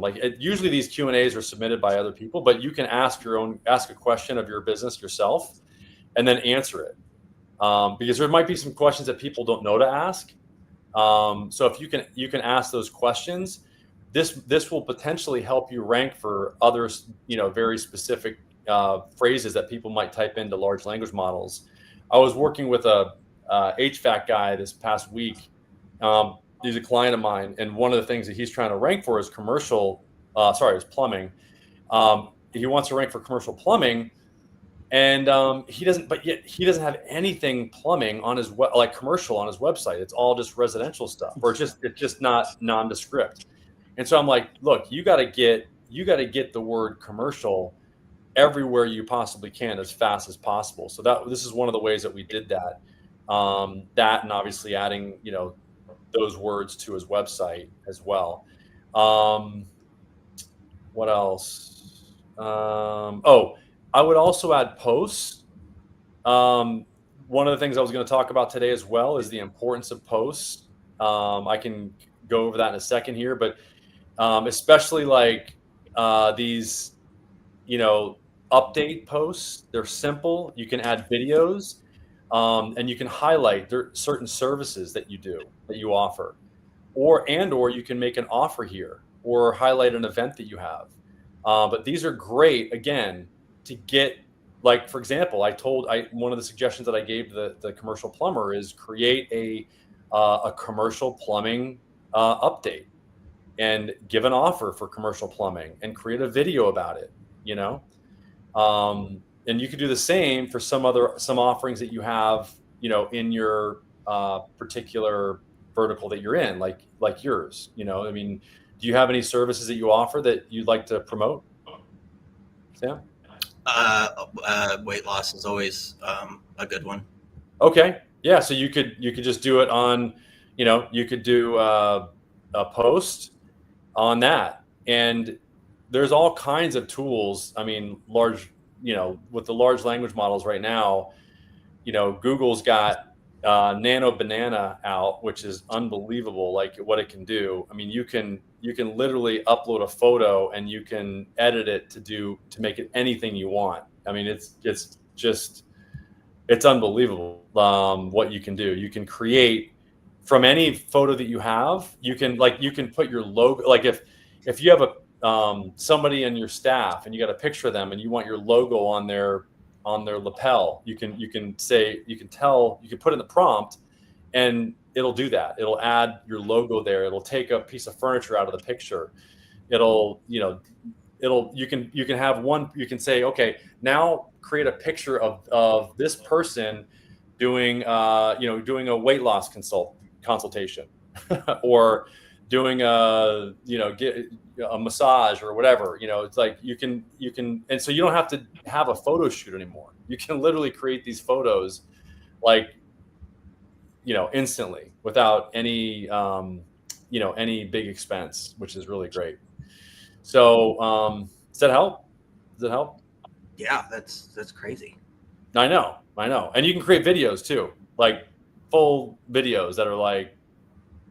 Speaker 1: like usually these Q&As are submitted by other people, but you can ask a question of your business yourself and then answer it, because there might be some questions that people don't know to ask. So if you can ask those questions, this will potentially help you rank for others, very specific phrases that people might type into large language models. I was working with a HVAC guy this past week. He's a client of mine, and one of the things that he's trying to rank for is plumbing. He wants to rank for commercial plumbing, and he doesn't have anything plumbing on his commercial on his website. It's all just residential stuff, or it's just not nondescript. And so I'm like, look, you got to get the word commercial everywhere you possibly can as fast as possible. So this is one of the ways that we did that. That and obviously adding, those words to his website as well. What else? I would also add posts. One of the things I was going to talk about today as well is the importance of posts. I can go over that in a second here, but especially like these, update posts. They're simple. You can add videos, and you can highlight certain services that you offer, or you can make an offer here or highlight an event that you have. But these are great, again, to get, like, for example, one of the suggestions that I gave the commercial plumber is create a commercial plumbing update and give an offer for commercial plumbing and create a video about it, and you could do the same for some offerings that you have, in your particular vertical that you're in, like yours. I mean, do you have any services that you offer that you'd like to promote, Sam?
Speaker 4: Weight loss is always a good one.
Speaker 1: Okay, yeah. So you could just do it on, you could do a post on that, and there's all kinds of tools. I mean, with the large language models right now, Google's got Nano Banana out, which is unbelievable, like what it can do. I mean, you can literally upload a photo and you can edit it to make it anything you want. I mean, it's unbelievable what you can do. You can create from any photo that you have. You can put your logo. Like if you have somebody in your staff and you got a picture of them and you want your logo on their lapel, you can put in the prompt and it'll do that. It'll add your logo there. It'll take a piece of furniture out of the picture. You can say, okay, now create a picture of this person doing a weight loss consultation or doing a massage or whatever. It's like you can, and so you don't have to have a photo shoot anymore. You can literally create these photos like, instantly without any any big expense, which is really great. So does that help?
Speaker 4: Yeah, that's crazy.
Speaker 1: I know. And you can create videos too, like full videos that are like,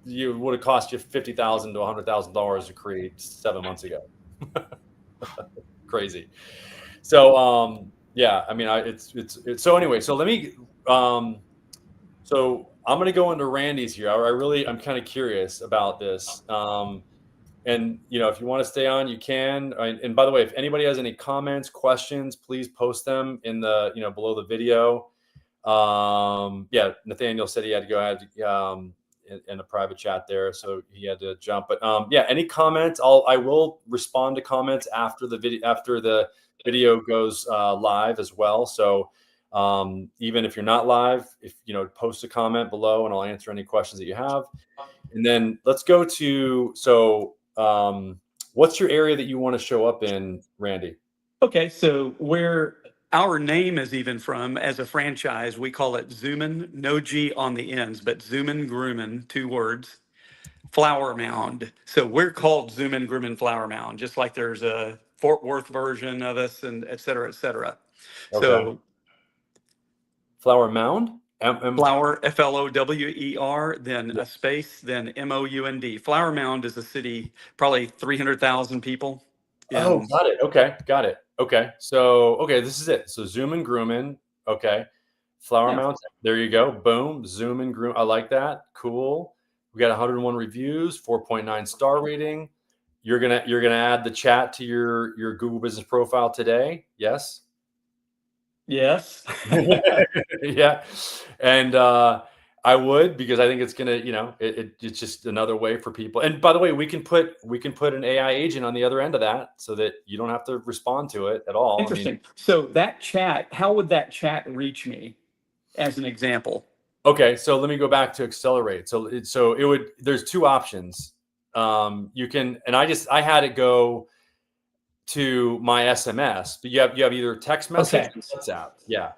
Speaker 1: you would have cost you $50,000 to $100,000 to create 7 months ago. Crazy. So yeah, I mean, it's so anyway. So let me. So I'm going to go into Randy's here. I'm kind of curious about this. And if you want to stay on, you can. And by the way, if anybody has any comments, questions, please post them in the below the video. Yeah, Nathaniel said he had to go ahead in a private chat there, so he had to jump. But yeah, any comments? I will respond to comments after the video goes live as well. So even if you're not live, if post a comment below, and I'll answer any questions that you have. And then let's go to what's your area that you want to show up in, Randy?
Speaker 2: Okay, so where our name is even from as a franchise, we call it Zoomin, no G on the ends, but Zoomin Grumman, 2 words, Flower Mound. So we're called Zoomin Grumman Flower Mound, just like there's a Fort Worth version of us, and et cetera, et cetera.
Speaker 1: Okay.
Speaker 2: So
Speaker 1: Flower Mound?
Speaker 2: Flower, Flower, then a space, then Mound. Flower Mound is a city, probably 300,000 people.
Speaker 1: Oh, got it. Okay, got it. Okay, so this is it. So Zoomin Grumman. Okay, Flower Mound. There you go. Boom. Zoomin Groom. I like that. Cool. We got 101 reviews, 4.9 star rating. You're gonna add the chat to your Google Business profile today. Yes.
Speaker 2: Yes.
Speaker 1: Yeah. And I would, because I think it's gonna, it's just another way for people. And by the way, we can put an AI agent on the other end of that, so that you don't have to respond to it at all.
Speaker 2: Interesting. So that chat, how would that chat reach me, as an example?
Speaker 1: Okay, so let me go back to Accelerate. So it would. There's 2 options. You can, and I had it go to my SMS, but you have either text message or WhatsApp. Yeah.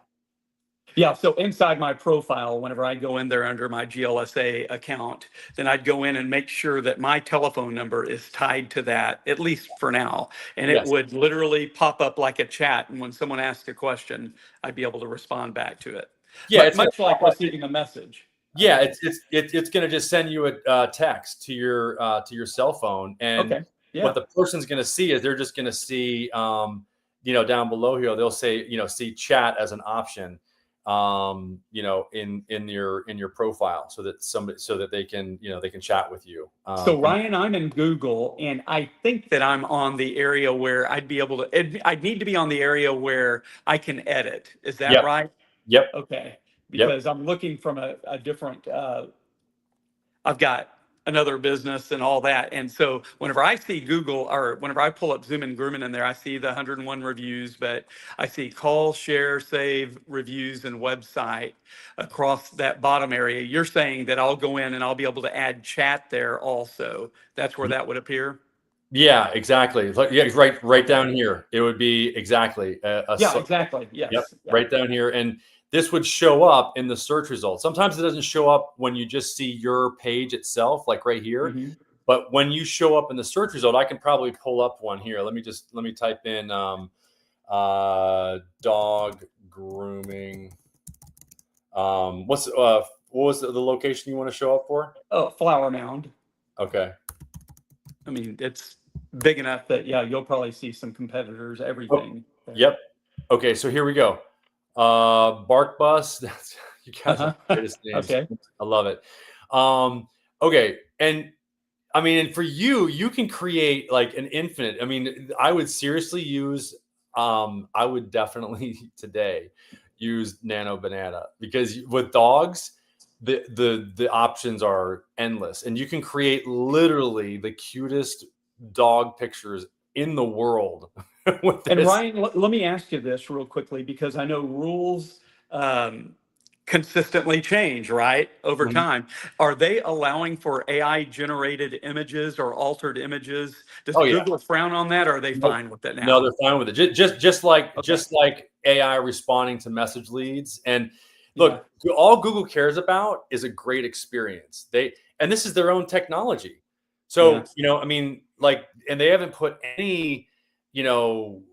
Speaker 2: Yeah, so inside my profile, whenever I go in there under my GLSA account, then I'd go in and make sure that my telephone number is tied to that, at least for now. And it would literally pop up like a chat. And when someone asks a question, I'd be able to respond back to it. Yeah, it's much like receiving a message.
Speaker 1: Yeah, it's going to just send you a text to your cell phone, and what the person's going to see is they're just going to see down below here, they'll say see chat as an option. In your profile, so that they can chat with you.
Speaker 2: So Ryan, I'm in Google, and I think that I'm on the area where I'd need to be on the area where I can edit. Is that right?
Speaker 1: Yep.
Speaker 2: Okay. Because I'm looking from a different, I've got another business and all that. And so whenever I see Google, or whenever I pull up Zoomin Grumman in there, I see the 101 reviews, but I see call, share, save, reviews, and website across that bottom area. You're saying that I'll go in and I'll be able to add chat there also. That's where that would appear?
Speaker 1: Yeah, exactly. Yeah, right down here. It would be exactly.
Speaker 2: Exactly. Yes.
Speaker 1: Yep, right down here. And this would show up in the search results. Sometimes it doesn't show up when you just see your page itself, like right here. Mm-hmm. But when you show up in the search result, I can probably pull up one here. Let me type in dog grooming. What was the location you want to show up for?
Speaker 2: Oh, Flower Mound.
Speaker 1: Okay.
Speaker 2: I mean, it's big enough that you'll probably see some competitors, everything.
Speaker 1: Yep. Okay, so here we go. Bark Bus. That's, you guys are the greatest names.
Speaker 2: Okay.
Speaker 1: I love it. Okay. And I mean, and for you can create like an infinite. I mean, I would seriously use, I would definitely today use Nano Banana, because with dogs, the options are endless, and you can create literally the cutest dog pictures in the world.
Speaker 2: And Ryan, let me ask you this real quickly, because I know rules consistently change, right, over time. Are they allowing for AI generated images or altered images? Does Google frown on that, or are they fine with it now?
Speaker 1: No, they're fine with it. Just like AI responding to message leads. And look, all Google cares about is a great experience. And this is their own technology. So, I mean, like, and they haven't put any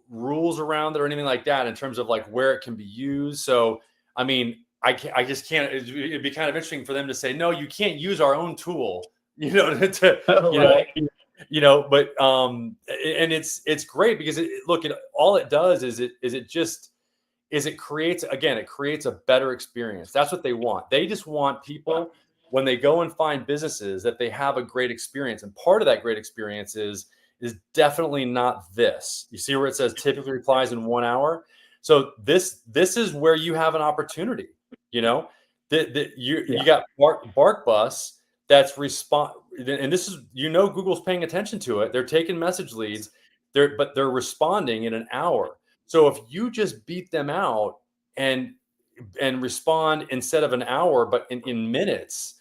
Speaker 1: rules around it or anything like that in terms of like where it can be used. So, I mean, I just can't. It'd be kind of interesting for them to say, no, you can't use our own tool. But and it's great, because all it does is it creates a better experience. That's what they want. They just want people when they go and find businesses that they have a great experience. And part of that great experience is definitely not this. You see where it says typically replies in 1 hour? So this is where you have an opportunity, you got BarkBus that's and this is, Google's paying attention to it. They're taking message leads, but they're responding in an hour. So if you just beat them out and respond instead of an hour, but in minutes,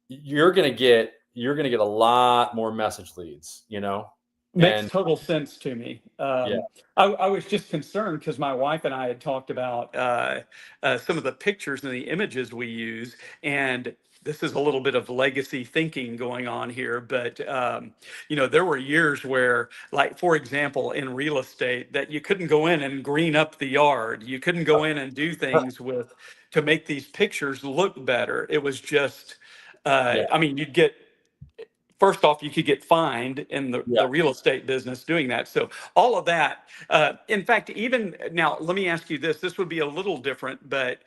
Speaker 1: you're gonna get a lot more message leads,
Speaker 2: Makes total sense to me.
Speaker 1: Yeah.
Speaker 2: I was just concerned because my wife and I had talked about some of the pictures and the images we use, and this is a little bit of legacy thinking going on here, but there were years where, like, for example, in real estate, that you couldn't go in and green up the yard. You couldn't go in and do things to make these pictures look better. It was just, I mean, first off, you could get fined in the real estate business doing that. So all of that, in fact, even now, let me ask you this. This would be a little different, but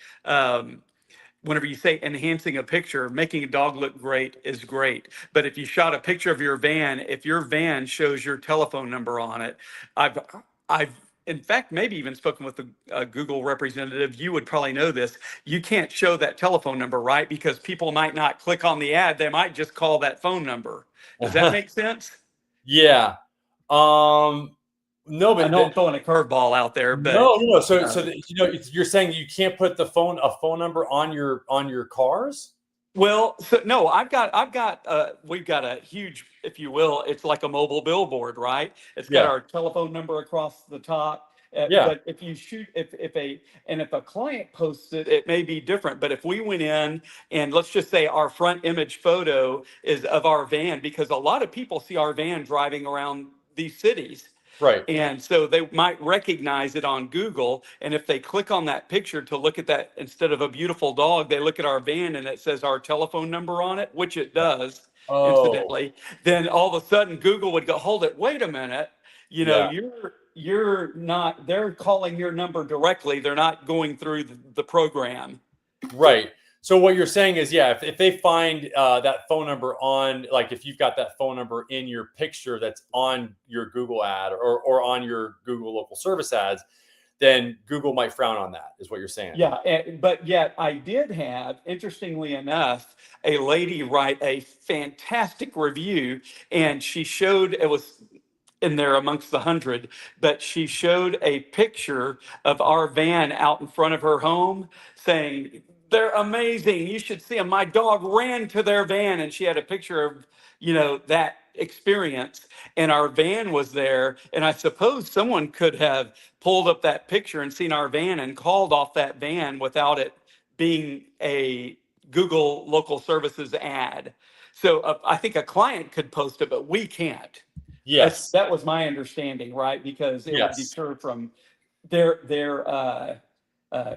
Speaker 2: whenever you say enhancing a picture, making a dog look great is great. But if you shot a picture of your van, if your van shows your telephone number on it, I've in fact, maybe even spoken with a Google representative. You would probably know this. You can't show that telephone number, right? Because people might not click on the ad. They might just call that phone number. Does that make sense?
Speaker 1: Yeah. No, but
Speaker 2: I know I'm throwing a curveball out there, but
Speaker 1: no. So you're saying you can't put a phone number on your cars?
Speaker 2: Well, so no, we've got a huge, if you will, it's like a mobile billboard, right? It's got our telephone number across the top. But if you shoot, if a client posts it, it may be different. But if we went in and let's just say our front image photo is of our van, because a lot of people see our van driving around these cities.
Speaker 1: Right.
Speaker 2: And so they might recognize it on Google. And if they click on that picture to look at that, instead of a beautiful dog, they look at our van and it says our telephone number on it, which it does, incidentally. Then all of a sudden Google would go, hold it, wait a minute. You're not, they're calling your number directly. They're not going through the program.
Speaker 1: Right. So what you're saying is, if they find that phone number on, like if you've got that phone number in your picture that's on your Google ad or on your Google local service ads, then Google might frown on that, is what you're saying.
Speaker 2: Yeah, but yet I did have, interestingly enough, a lady write a fantastic review, and she showed, it was in there amongst the 100, but she showed a picture of our van out in front of her home saying, they're amazing. You should see them. My dog ran to their van, and she had a picture of, that experience, and our van was there. And I suppose someone could have pulled up that picture and seen our van and called off that van without it being a Google local services ad. So I think a client could post it, but we can't.
Speaker 1: Yes.
Speaker 2: That was my understanding, right? Because it would deter from their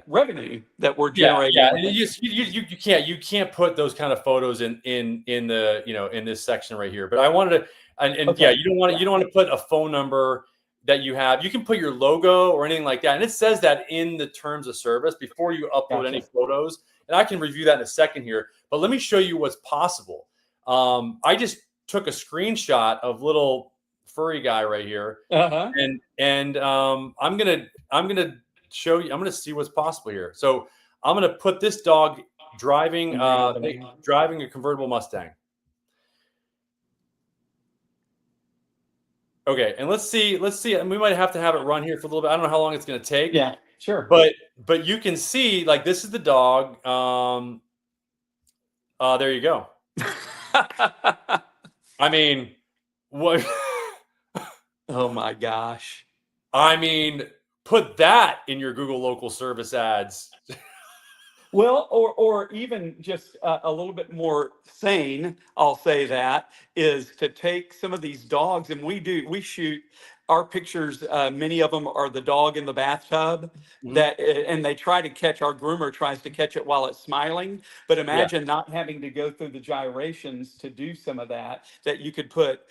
Speaker 2: revenue that we're generating.
Speaker 1: Yeah. You can't put those kind of photos in the in this section right here. But I wanted to, and okay. You don't want to put a phone number that you have. You can put your logo or anything like that, and it says that in the terms of service before you upload any photos. And I can review that in a second here. But let me show you what's possible. I just took a screenshot of little furry guy right here, and I'm gonna show you. I'm gonna see what's possible here. So I'm gonna put this dog driving a convertible Mustang. Okay, and let's see. And we might have to have it run here for a little bit. I don't know how long it's gonna take.
Speaker 2: Yeah, sure.
Speaker 1: But you can see, like, this is the dog. There you go. I mean, what?
Speaker 2: Oh my gosh.
Speaker 1: I mean, put that in your Google local service ads.
Speaker 2: Well, or even just a little bit more sane, I'll say that, is to take some of these dogs, and we shoot our pictures. Many of them are the dog in the bathtub, and they try to catch, our groomer tries to catch it while it's smiling. But imagine not having to go through the gyrations to do some of that you could put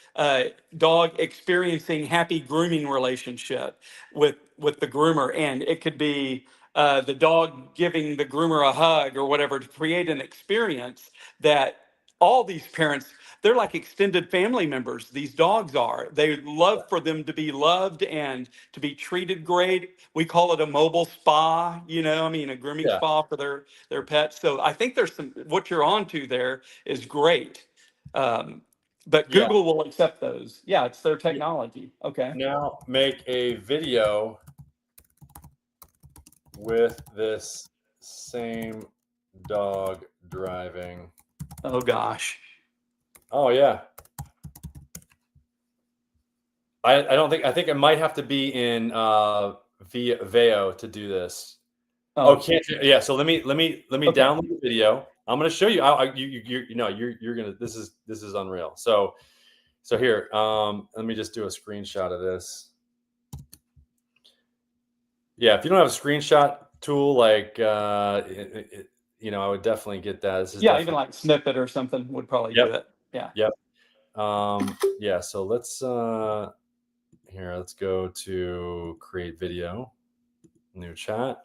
Speaker 2: dog experiencing happy grooming relationship with the groomer. And it could be the dog giving the groomer a hug or whatever, to create an experience that all these parents, they're like extended family members. These dogs are. They love for them to be loved and to be treated great. We call it a mobile spa, I mean, a grooming
Speaker 1: Yeah.
Speaker 2: spa for their pets. So I think there's what you're onto there is great. But
Speaker 1: Yeah.
Speaker 2: Google will accept those. Yeah, it's their technology. Okay.
Speaker 1: Now make a video with this same dog driving.
Speaker 2: Oh gosh.
Speaker 1: Oh yeah. I don't think, I think it might have to be in via Veo to do this. Oh, can't you? Yeah. So let me
Speaker 2: Okay.
Speaker 1: download the video. I'm going to show you. You're gonna. This is unreal. So here, let me just do a screenshot of this. Yeah, if you don't have a screenshot tool, like I would definitely get that. This is
Speaker 2: even like Snippet or something would probably do it. Yeah.
Speaker 1: Yep. Yeah. So let's let's go to create video, new chat.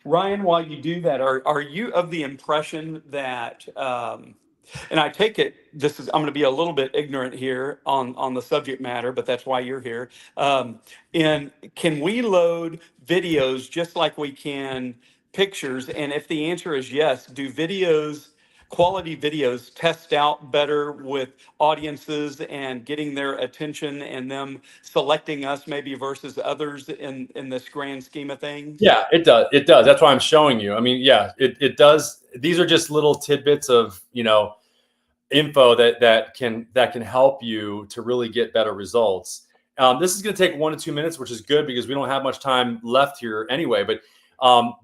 Speaker 2: Ryan, while you do that, are you of the impression that, and I take it, I'm going to be a little bit ignorant here on the subject matter, but that's why you're here. And can we load videos just like we can pictures? And if the answer is yes, do quality videos test out better with audiences and getting their attention and them selecting us maybe versus others in this grand scheme of things?
Speaker 1: Yeah, it does. It does. That's why I'm showing you. I mean, yeah, it does. These are just little tidbits of, info that can help you to really get better results. This is going to take 1 to 2 minutes, which is good because we don't have much time left here anyway. But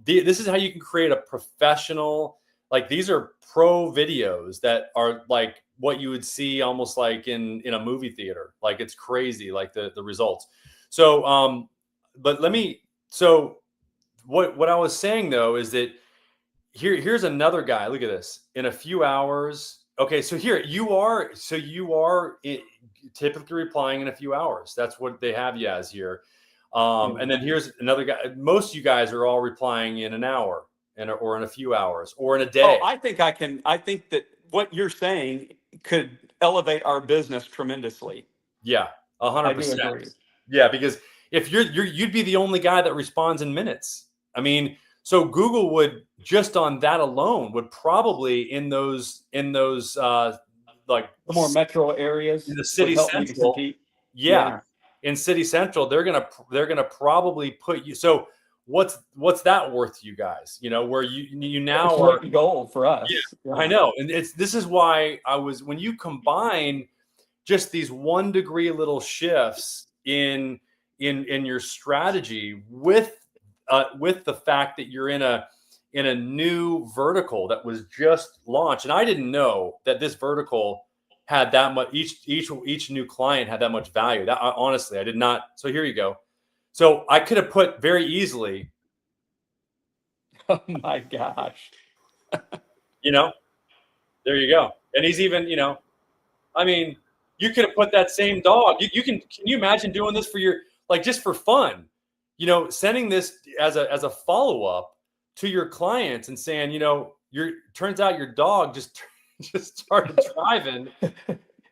Speaker 1: this is how you can create a professional, like these are pro videos that are like what you would see almost like in a movie theater. Like it's crazy, like the results. So, so what I was saying though is that here's another guy. Look at this. In a few hours. Okay, so here you are. So you are typically replying in a few hours. That's what they have you as here. And then here's another guy. Most of you guys are all replying in an hour or in a few hours or in a day.
Speaker 2: Oh, I think that what you're saying could elevate our business tremendously.
Speaker 1: Yeah, 100%.
Speaker 2: agree.
Speaker 1: Yeah, because if you'd be the only guy that responds in minutes. I mean, so Google would just on that alone would probably in those like
Speaker 2: the more metro areas
Speaker 1: in the city central. Yeah, in city central, they're gonna probably put you. So what's that worth to you guys? Where you now are
Speaker 2: gold for us.
Speaker 1: Yeah, I know, and this is why when you combine just these 1 degree little shifts in your strategy with the fact that you're in a new vertical that was just launched, and I didn't know that this vertical had that much. Each new client had that much value. That honestly, I did not. So here you go. So I could have put very easily.
Speaker 2: Oh my gosh.
Speaker 1: There you go. And he's even, I mean, you could have put that same dog. Can you imagine doing this for just for fun? Sending this as a follow-up to your clients and saying, turns out your dog just started driving.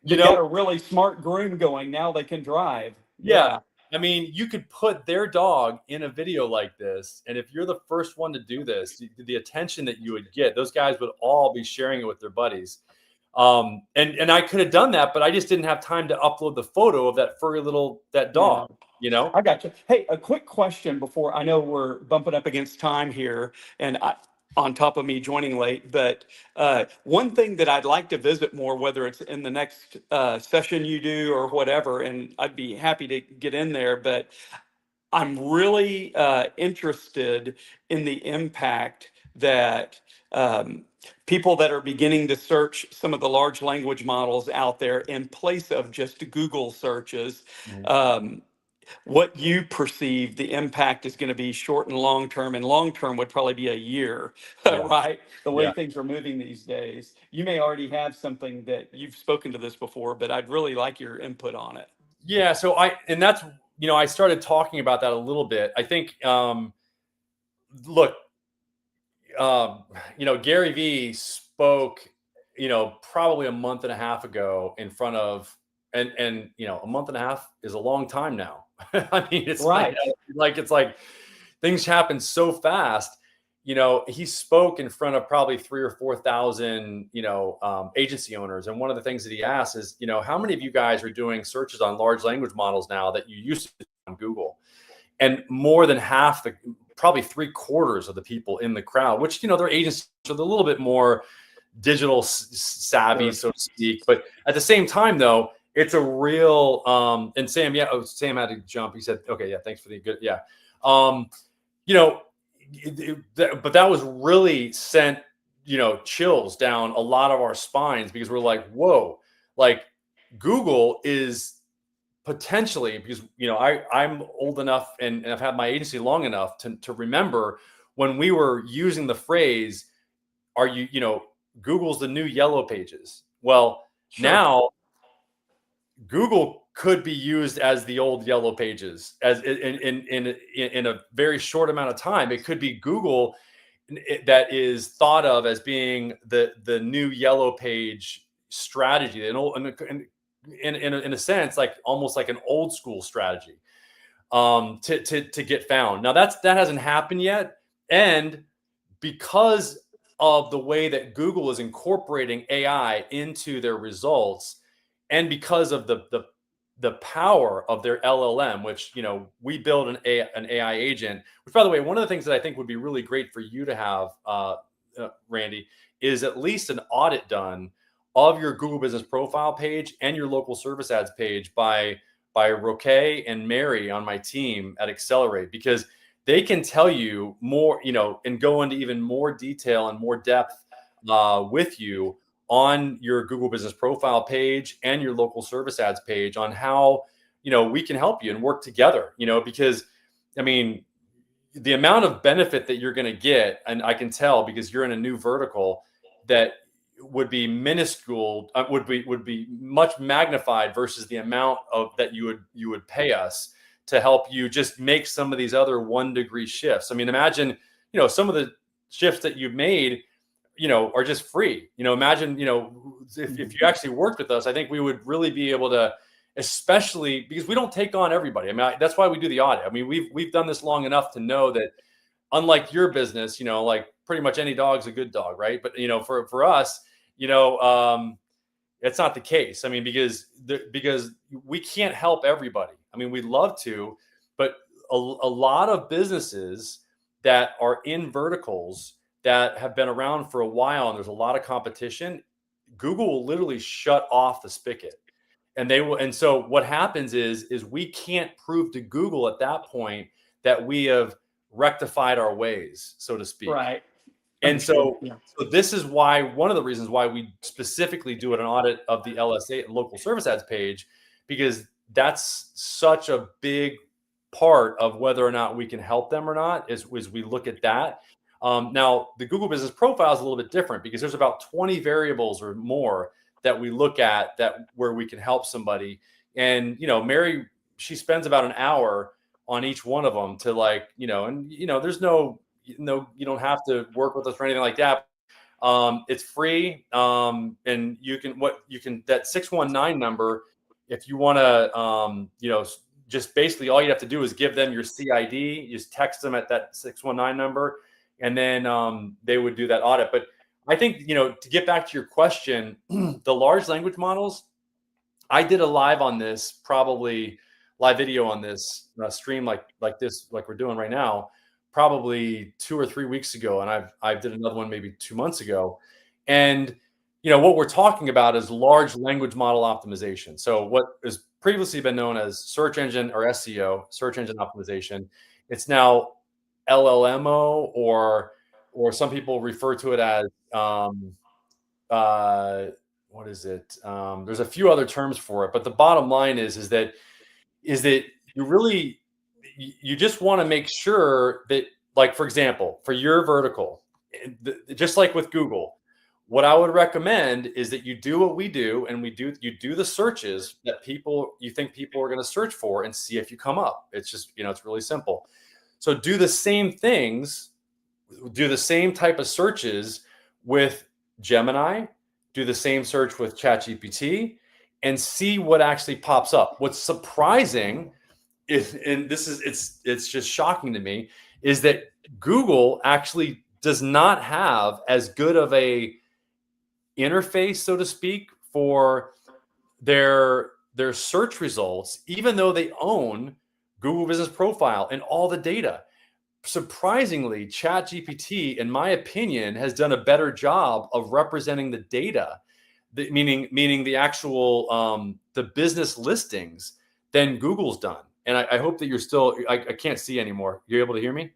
Speaker 2: You got a really smart groom going. Now they can drive.
Speaker 1: Yeah. I mean, you could put their dog in a video like this. And if you're the first one to do this, the attention that you would get, those guys would all be sharing it with their buddies. And I could have done that, but I just didn't have time to upload the photo of that furry that dog.
Speaker 2: Yeah. I got you. Hey, a quick question before I know we're bumping up against time here and on top of me joining late, but one thing that I'd like to visit more, whether it's in the next session you do or whatever, and I'd be happy to get in there, but I'm really interested in the impact that people that are beginning to search some of the large language models out there in place of just Google searches, what you perceive the impact is going to be short and long term, and long term would probably be a year, right? The way things are moving these days. You may already have something that you've spoken to this before, but I'd really like your input on it.
Speaker 1: Yeah. So I started talking about that a little bit. I think look, Gary Vee spoke, probably a month and a half ago in front of, and a month and a half is a long time now. I mean, it's
Speaker 2: Right.
Speaker 1: it's like things happen so fast. He spoke in front of probably 3,000 or 4,000, agency owners. And one of the things that he asked is, how many of you guys are doing searches on large language models now that you used to do on Google? And more than half, probably 3/4 of the people in the crowd, which, their agencies are a little bit more digital savvy,
Speaker 2: Sure.
Speaker 1: so to speak. But at the same time, though, it's a real, and Sam, Sam had to jump. He said, okay, yeah, thanks for the good. Yeah. But that was really sent, chills down a lot of our spines, because we're like, whoa, like Google is potentially, because I'm old enough and I've had my agency long enough to remember when we were using the phrase, Google's the new yellow pages. Well,
Speaker 2: Sure.
Speaker 1: now Google could be used as the old yellow pages, as in a very short amount of time. It could be Google that is thought of as being the new yellow page strategy, in a sense, like almost like an old school strategy, to get found. Now that hasn't happened yet, and because of the way that Google is incorporating AI into their results, and because of the power of their LLM, which we build an AI agent. Which, by the way, one of the things that I think would be really great for you to have, Randy, is at least an audit done of your Google Business Profile page and your local service ads page by Roque and Mary on my team at Accelerate, because they can tell you more, and go into even more detail and more depth with you on your Google Business Profile page and your local service ads page on how, we can help you and work together, because, I mean, the amount of benefit that you're going to get, and I can tell because you're in a new vertical, that would be minuscule, would be much magnified versus the amount of that you would pay us to help you just make some of these other 1-degree shifts. I mean, imagine, some of the shifts that you've made, are just free. Imagine, if you actually worked with us, I think we would really be able to, especially because we don't take on everybody. I mean, that's why we do the audit. I mean, we've done this long enough to know that, unlike your business, like pretty much any dog's a good dog, right? But for us, it's not the case. I mean, because we can't help everybody. I mean, we'd love to, but a lot of businesses that are in verticals that have been around for a while and there's a lot of competition, Google will literally shut off the spigot. And they will. And so what happens is we can't prove to Google at that point that we have rectified our ways, so to speak.
Speaker 2: Right.
Speaker 1: And so,
Speaker 2: Yeah.
Speaker 1: so this is why, one of the reasons why we specifically do an audit of the LSA, local service ads page, because that's such a big part of whether or not we can help them or not, is we look at that. Now, the Google Business Profile is a little bit different because there's about 20 variables or more that we look at where we can help somebody. And, Mary, she spends about an hour on each one of them to there's no, you don't have to work with us or anything like that. It's free. And that 619 number, if you want to, just basically all you have to do is give them your CID, you just text them at that 619 number, and then they would do that audit. But I think, to get back to your question, the large language models, I did a live video on this stream like this, like we're doing right now, probably 2 or 3 weeks ago. And I did another one maybe 2 months ago. And, what we're talking about is large language model optimization. So what has previously been known as search engine or SEO, search engine optimization, it's now LLMO, or some people refer to it as, what is it? There's a few other terms for it, but the bottom line is that you just want to make sure that, like, for example, for your vertical, just like with Google, what I would recommend is that you do what we do, and you do the searches that you think people are going to search for, and see if you come up. It's just, it's really simple. So do the same things do the same type of searches with Gemini, do the same search with ChatGPT, and see what actually pops up. What's surprising is, and this is it's just shocking to me, is that Google actually does not have as good of a interface, so to speak, for their search results, even though they own Google Business Profile and all the data. Surprisingly, ChatGPT, in my opinion, has done a better job of representing the data, meaning the actual the business listings, than Google's done. And I hope that you're still. I can't see anymore. You're able to hear me?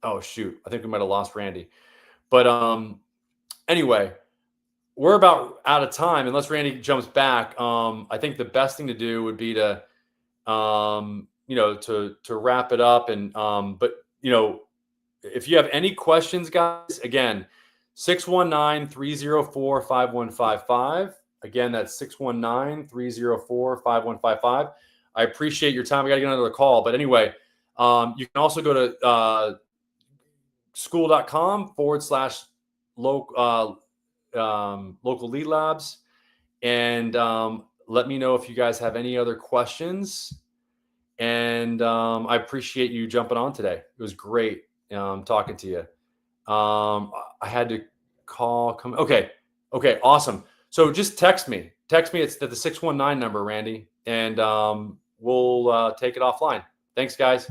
Speaker 1: Oh shoot! I think we might have lost Randy. But anyway, we're about out of time. Unless Randy jumps back, I think the best thing to do would be to to wrap it up. And but if you have any questions, guys, again, 619-304-5155. Again, that's 619-304-5155. I appreciate your time. We got to get another call. But anyway, you can also go to school.com/local lead labs. And let me know if you guys have any other questions. And I appreciate you jumping on today. It was great talking to you. I had to call. Okay, awesome. So just text me. It's at the 619 number, Randy, and we'll take it offline. Thanks, guys.